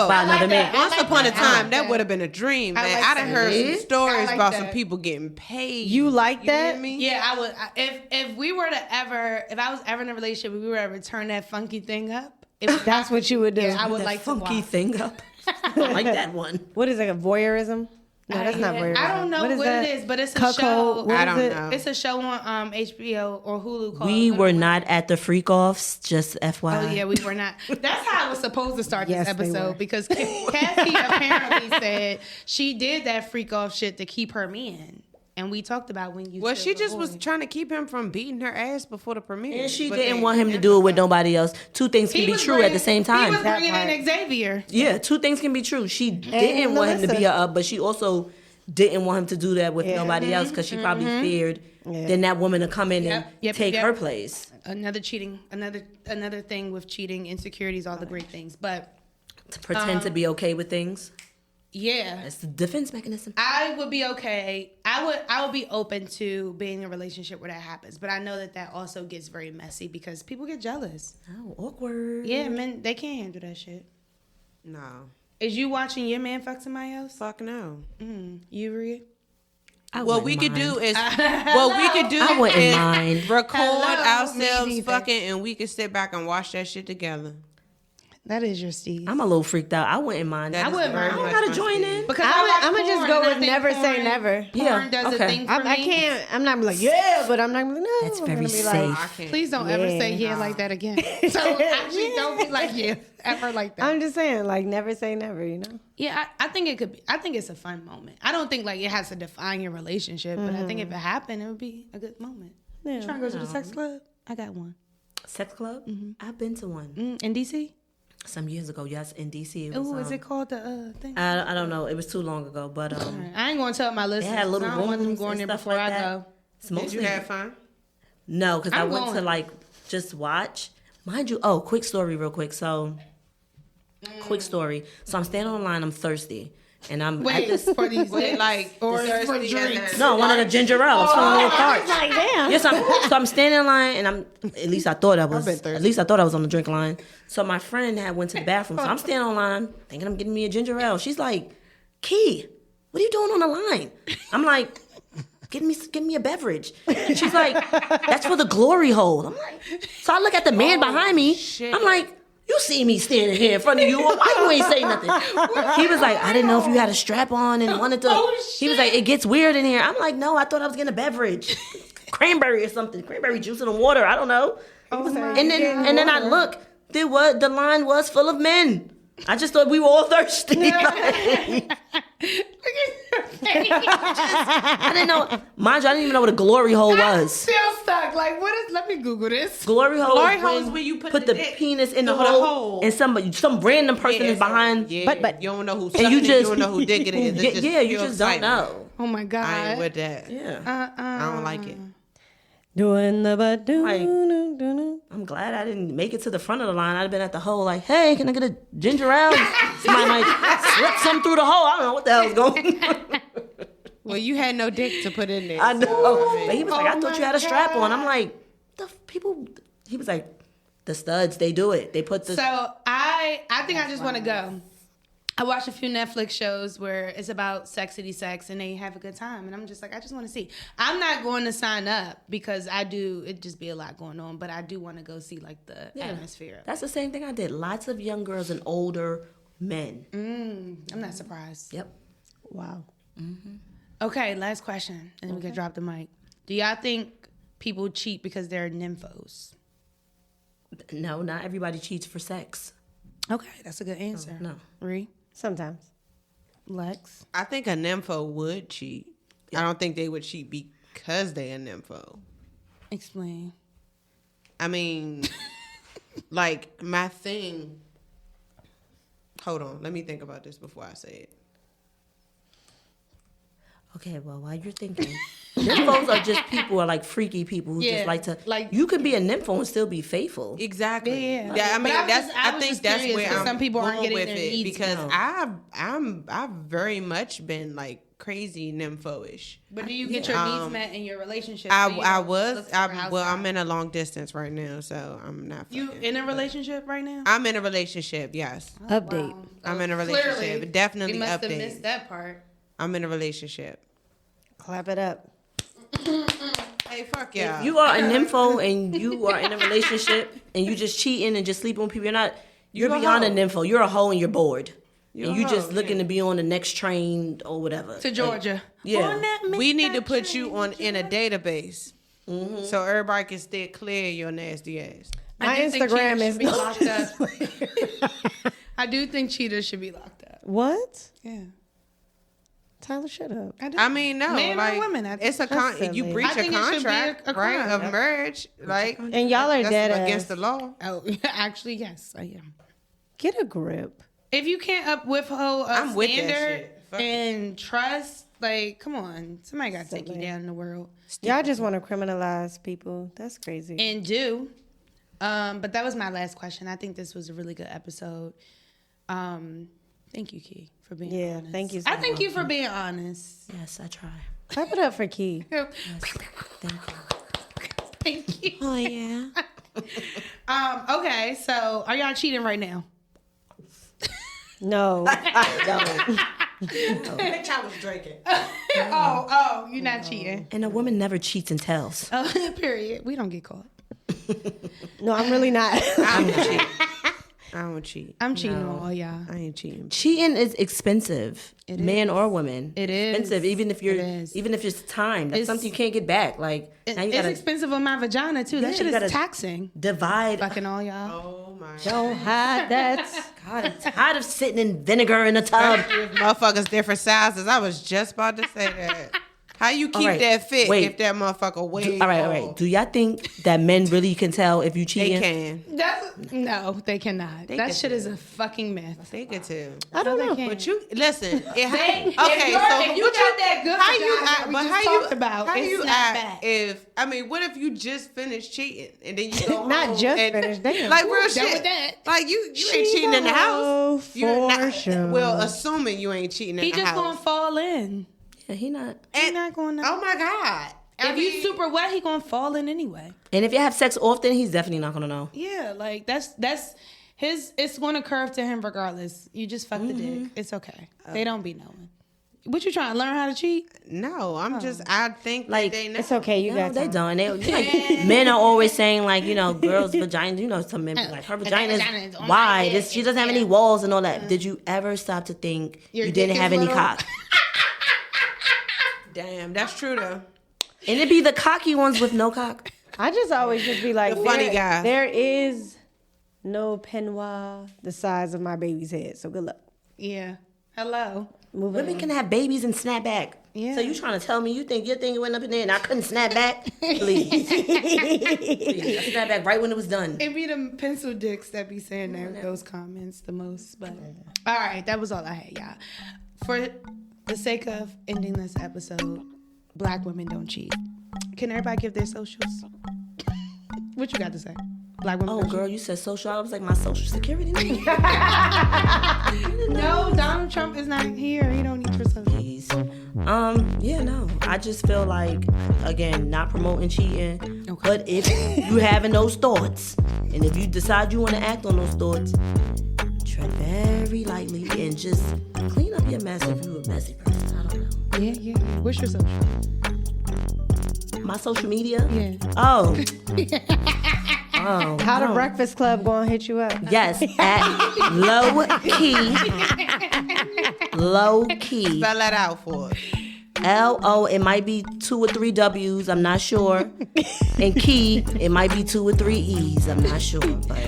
by another man. Once upon a time, that would have been a dream, man. I done heard some stories about some people getting paid. You like that? Hear me? Yeah, I would. If we were to ever, if I was ever in a relationship, if we were to ever turn that funky thing up, That's what you would do. I would That like to funky watch. thing up. I like that one. What is it? A voyeurism? No, that's not voyeurism. I don't know what that? it is, but it's a Cuckold? show. What I is don't it? know. It's a show on HBO or Hulu called. We Little were Women. not at the freak offs, just FYI. Oh yeah, we were not. That's how I was supposed to start Yes, this they were. episode because Cassie apparently said she did that freak off shit to keep her man, and we talked about when you. Well, still she just a was boy. trying to keep him from beating her ass before the premiere. And she But didn't they- want him to do it with nobody else. Two things can He be was true bringing- at the same He time. was bringing part. in Xavier. Yeah, two things can be true. She didn't want him to be Melissa. up, but she also didn't want him to do that with nobody else because she probably feared then that woman to come in and take her place. Another cheating, another thing with cheating, insecurities, all the great things. But To pretend to be okay with things. yeah, It's the defense mechanism. I would be okay. I would be open to being in a relationship where that happens. But I know that also gets very messy because people get jealous. Oh, awkward. Yeah, men, they can't handle that shit. No, Is you watching your man fuck somebody else? fuck no. You, Rhea? What we could do is, I wouldn't mind. record Hello, ourselves maybe. fucking, and we could sit back and watch that shit together. That is your Steve. I'm a little freaked out. I wouldn't mind. That I is wouldn't very mind. I much gotta my join speed. in. Because I'm gonna just porn, go and I with think never say porn- never. Porn Yeah, does okay. a thing for I me. can't. I'm not like yeah, but I'm not like no. That's I'm very gonna be safe. like, I can't. Please don't ever say yeah like that again. So actually, don't be like yeah ever like that. I'm just saying, like never say never. You know. Yeah, I think it could be. I think it's a fun moment. I don't think like it has to define your relationship, but I think if it happened, it would be a good moment. Yeah. You trying to go to the sex club? I got one. Sex club? I've been to one In DC? some years ago. Yes, in DC. It was, Oh, is it called the thing? I don't know. It was too long ago, but I ain't gonna tell my listeners. had little I don't want them rooms going there and stuff before like I that. go. it's Did you mostly have fun? no, because I I'm went to going. like just watch. Mind you, oh, quick story, real quick. So, quick story. So I'm standing online. I'm thirsty, and I'm at Wait, this. for these Wait, dates? like or thirsty for as drinks? in- No, one of the ginger ale. It's one of the little carts. Like damn. Yes, so I'm standing in line, and I'm at least I thought I was. been thirsty. At least I thought I was on the drink line. So my friend had went to the bathroom, so I'm standing on line, thinking I'm getting me a ginger ale. She's like, "Key, what are you doing on the line?" I'm like, "Give me a beverage." She's like, "That's for the glory hole." I'm like, so I look at the man behind me. shit. I'm like, "You see me standing here in front of you? Why you ain't say nothing?" He was like, "I didn't know if you had a strap on and wanted to." He was like, "It gets weird in here." I'm like, "No, I thought I was getting a beverage, cranberry or something, cranberry juice in the water. I don't know." And then I look, the line was full of men. I just thought we were all thirsty. I didn't know. Mind you, I didn't even know what a glory hole was. Still stuck. Like, what is? Let me Google this. Glory hole Glory is where you put the the dick penis in the through the hole, hole. and some random person is behind. Yeah, But- you don't know who And sucking you it, just you don't know who dick it is. It's yeah, you pure just don't excitement. know. Oh my god. I ain't with that. Yeah, I don't like it. Doing the but do Like- I'm glad I didn't make it to the front of the line. I'd have been at the hole like, "Hey, can I get a ginger ale?" Somebody might slip some through the hole. I don't know what the hell's going on. Well, you had no dick to put in there. I know. so, But he was like, "I thought you had a strap on." I'm like, people. He was like, "The studs, they do it. They put the." So I think I just want to go. I watch a few Netflix shows where it's about sexity sex and they have a good time, and I'm just like, I just want to see. I'm not going to sign up because it just be a lot going on, but I do want to go see like the atmosphere. That's the same thing I did. Lots of young girls and older men. I'm not surprised. Yep. Wow. Okay, last question, and then we can drop the mic. Do y'all think people cheat because they're nymphos? No, not everybody cheats for sex. Okay, that's a good answer. No. Ree, Sometimes. Lex. I think a nympho would cheat. I don't think they would cheat because they a nympho. Explain. I mean, like my thing. Hold on, let me think about this before I say it. Okay, well, while you're thinking, nymphos are just people are like freaky people who Yeah, just like to like- you can be a nympho and still be faithful. Exactly. Yeah. Yeah, I But mean, I was that's. just- I I was think just that's curious, where 'cause I'm some people aren't going getting with their it needs because met. I've very much been like crazy nympho-ish. But do you get your needs met in your relationship? I'm in a long distance right now, so I'm not. You in a relationship right now? I'm in a relationship. Yes. Update. Wow. I'm in a relationship. Clearly, Definitely you must have update. missed that part. I'm in a relationship. Clap it up. Hey, fuck yeah. If you are a nympho and you are in a relationship and you just cheating and just sleeping with people, you're a beyond a hoe. nympho. You're a hoe and you're bored. You're and a you just hoe, looking yeah. to be on the next train or whatever. To Georgia. Yeah. We need to put you in a database so everybody can stay clear of your nasty ass. My I do think Instagram cheaters is should be locked up. I do think cheaters should be locked up. What? Yeah. Tyler, shut up. I do. I mean, no, Men or like women, it's a That's you silly. breach I a think it should be contract, a right, crime. of marriage, like, And y'all are that's dead against ass. the law. Oh, actually, yes, I am. Get a grip. If you can't withhold a I'm with that standard shit. Fuck and trust, like, come on, somebody got to take you Silly. down in the world Y'all just want to criminalize people. That's crazy. and do. But that was my last question. I think this was a really good episode. Thank you, Key, for being honest. thank you. I thank you for being honest. Yes, I try. Clap it up for Key. Thank you. Oh, yeah. Okay, so are y'all cheating right now? No. Bitch, I was drinking. Oh, you're not cheating. And a woman never cheats and tells. Oh, period. We don't get caught. No, I'm really not. I don't cheat. I don't cheat. I'm cheating on all y'all. I ain't cheating. Cheating is expensive, man or woman. It is. expensive, even if It is. even if it's time. That's It's- something you can't get back. Like now you It's gotta expensive on my vagina too. Yeah, That shit you is gotta- taxing. divide. Fucking all y'all. Oh my god. Don't hide that. God, I'm tired of sitting in vinegar in a tub. Motherfuckers different sizes. I was just about to say that. How you keep right, that fit wait. if that motherfucker weighs? All right. Do y'all think that men really can tell if you They cheating? can. No, they cannot. They that can shit do. is a fucking myth. They can too. I don't know. But you listen. It, If okay, so if you what got that good how you vagina act? that we But just how you talked about, How it's you not act bad. if I mean, what if you just finished cheating and then you go Not home just and- finished, damn. Like real Done shit. with that. Like you ain't cheating in the house. For You're not, sure. Well, assuming you ain't cheating in He the just house. gonna fall in. Yeah, he not. He And- not gonna. Oh my god. if you super wet, he gonna fall in anyway. And if you have sex often, he's definitely not gonna know. Yeah, like that's his. It's gonna curve to him regardless. You just fuck the dick. It's okay. They don't be knowing. What you trying to learn how to cheat? No, I'm just. I think Like, that they know. It's okay. You No, got they time. don't. They like, men are always saying like, girls' vaginas. Some men be like her vagina vagina is is on my wide. dick. She doesn't have any walls and all that. Did you ever stop to think Your you dick didn't is have any little? cock? Damn, that's true though. And it be the cocky ones with no cock. I just always just be like, The funny there- guy. There is no peignoir the size of my baby's head. So good luck. Yeah. Hello. Moving Women on. can have babies and snap back. Yeah. So you trying to tell me you think your thing went up in there and I couldn't snap back? Please. Please. I snapped back right when it was done. It be the pencil dicks that be saying those comments the most. But all right, that was all I had, y'all. For the sake of ending this episode, Black women don't cheat. Can everybody give their socials? What you got to say? Black women. Oh, don't girl, you said social. I was like, my social security number. cheat? No, Donald Trump is not here. He don't need your social. Please. Yeah, no. I just feel like, again, not promoting cheating. Okay. But if you having those thoughts, and if you decide you want to act on those thoughts, tread very lightly and just clean up your mess if you're a messy person. I don't know. Yeah. What's your social? My social media? Yeah. Oh. Oh. How the Breakfast Club gonna hit you up? Yes, at low key. Spell that out for us. LO, it might be 2 or 3 W's, I'm not sure. And key, it might be 2 or 3 E's, I'm not sure. But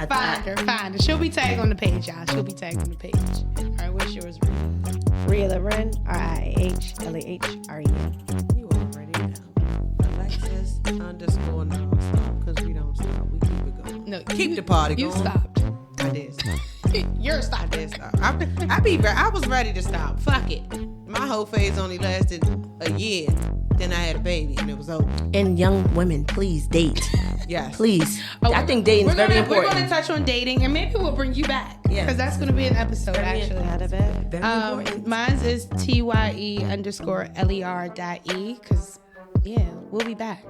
Find her. She'll be tagged on the page, y'all. She'll be tagged on the page. All right, what's yours, Riah? Riah Loren, RIAHLAHREN. You already know. Alexis _non-stop, because we don't stop. We keep it going. No, Keep the party You going. stopped. I did stop. You're I stopped. did stop. I was ready to stop. Fuck it. My whole phase only lasted a year. Then I had a baby, and it was over. And young women, please date. Yes. Please. Oh, I think dating is very important. We're going to touch on dating, and maybe we'll bring you back. Yeah. Because that's going to be an episode, actually. Out of it. Very important. Mine is TYE_LER.E, because, yeah, we'll be back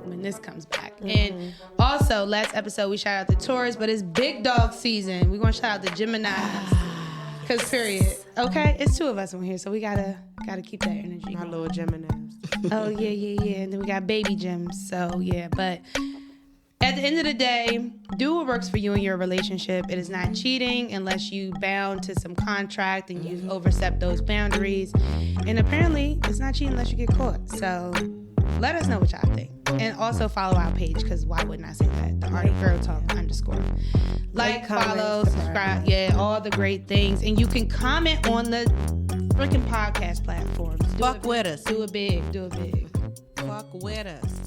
when this comes back. And also, last episode, we shout out the Taurus, but it's big dog season. We're going to shout out the Geminis. Because, period. Okay? It's two of us on here, so we gotta keep that energy. My little Geminis. Oh, yeah. And then we got baby Gems. So, yeah. But at the end of the day, do what works for you in your relationship. It is not cheating unless you bound to some contract and you overstep those boundaries. And apparently, it's not cheating unless you get caught. So, let us know what y'all think. And also follow our page, because why wouldn't I say that? The Art of Girl Talk _. Like, follow, subscribe. Yeah, all the great things. And you can comment on the freaking podcast platforms. Fuck with us. Do it big. Fuck with us.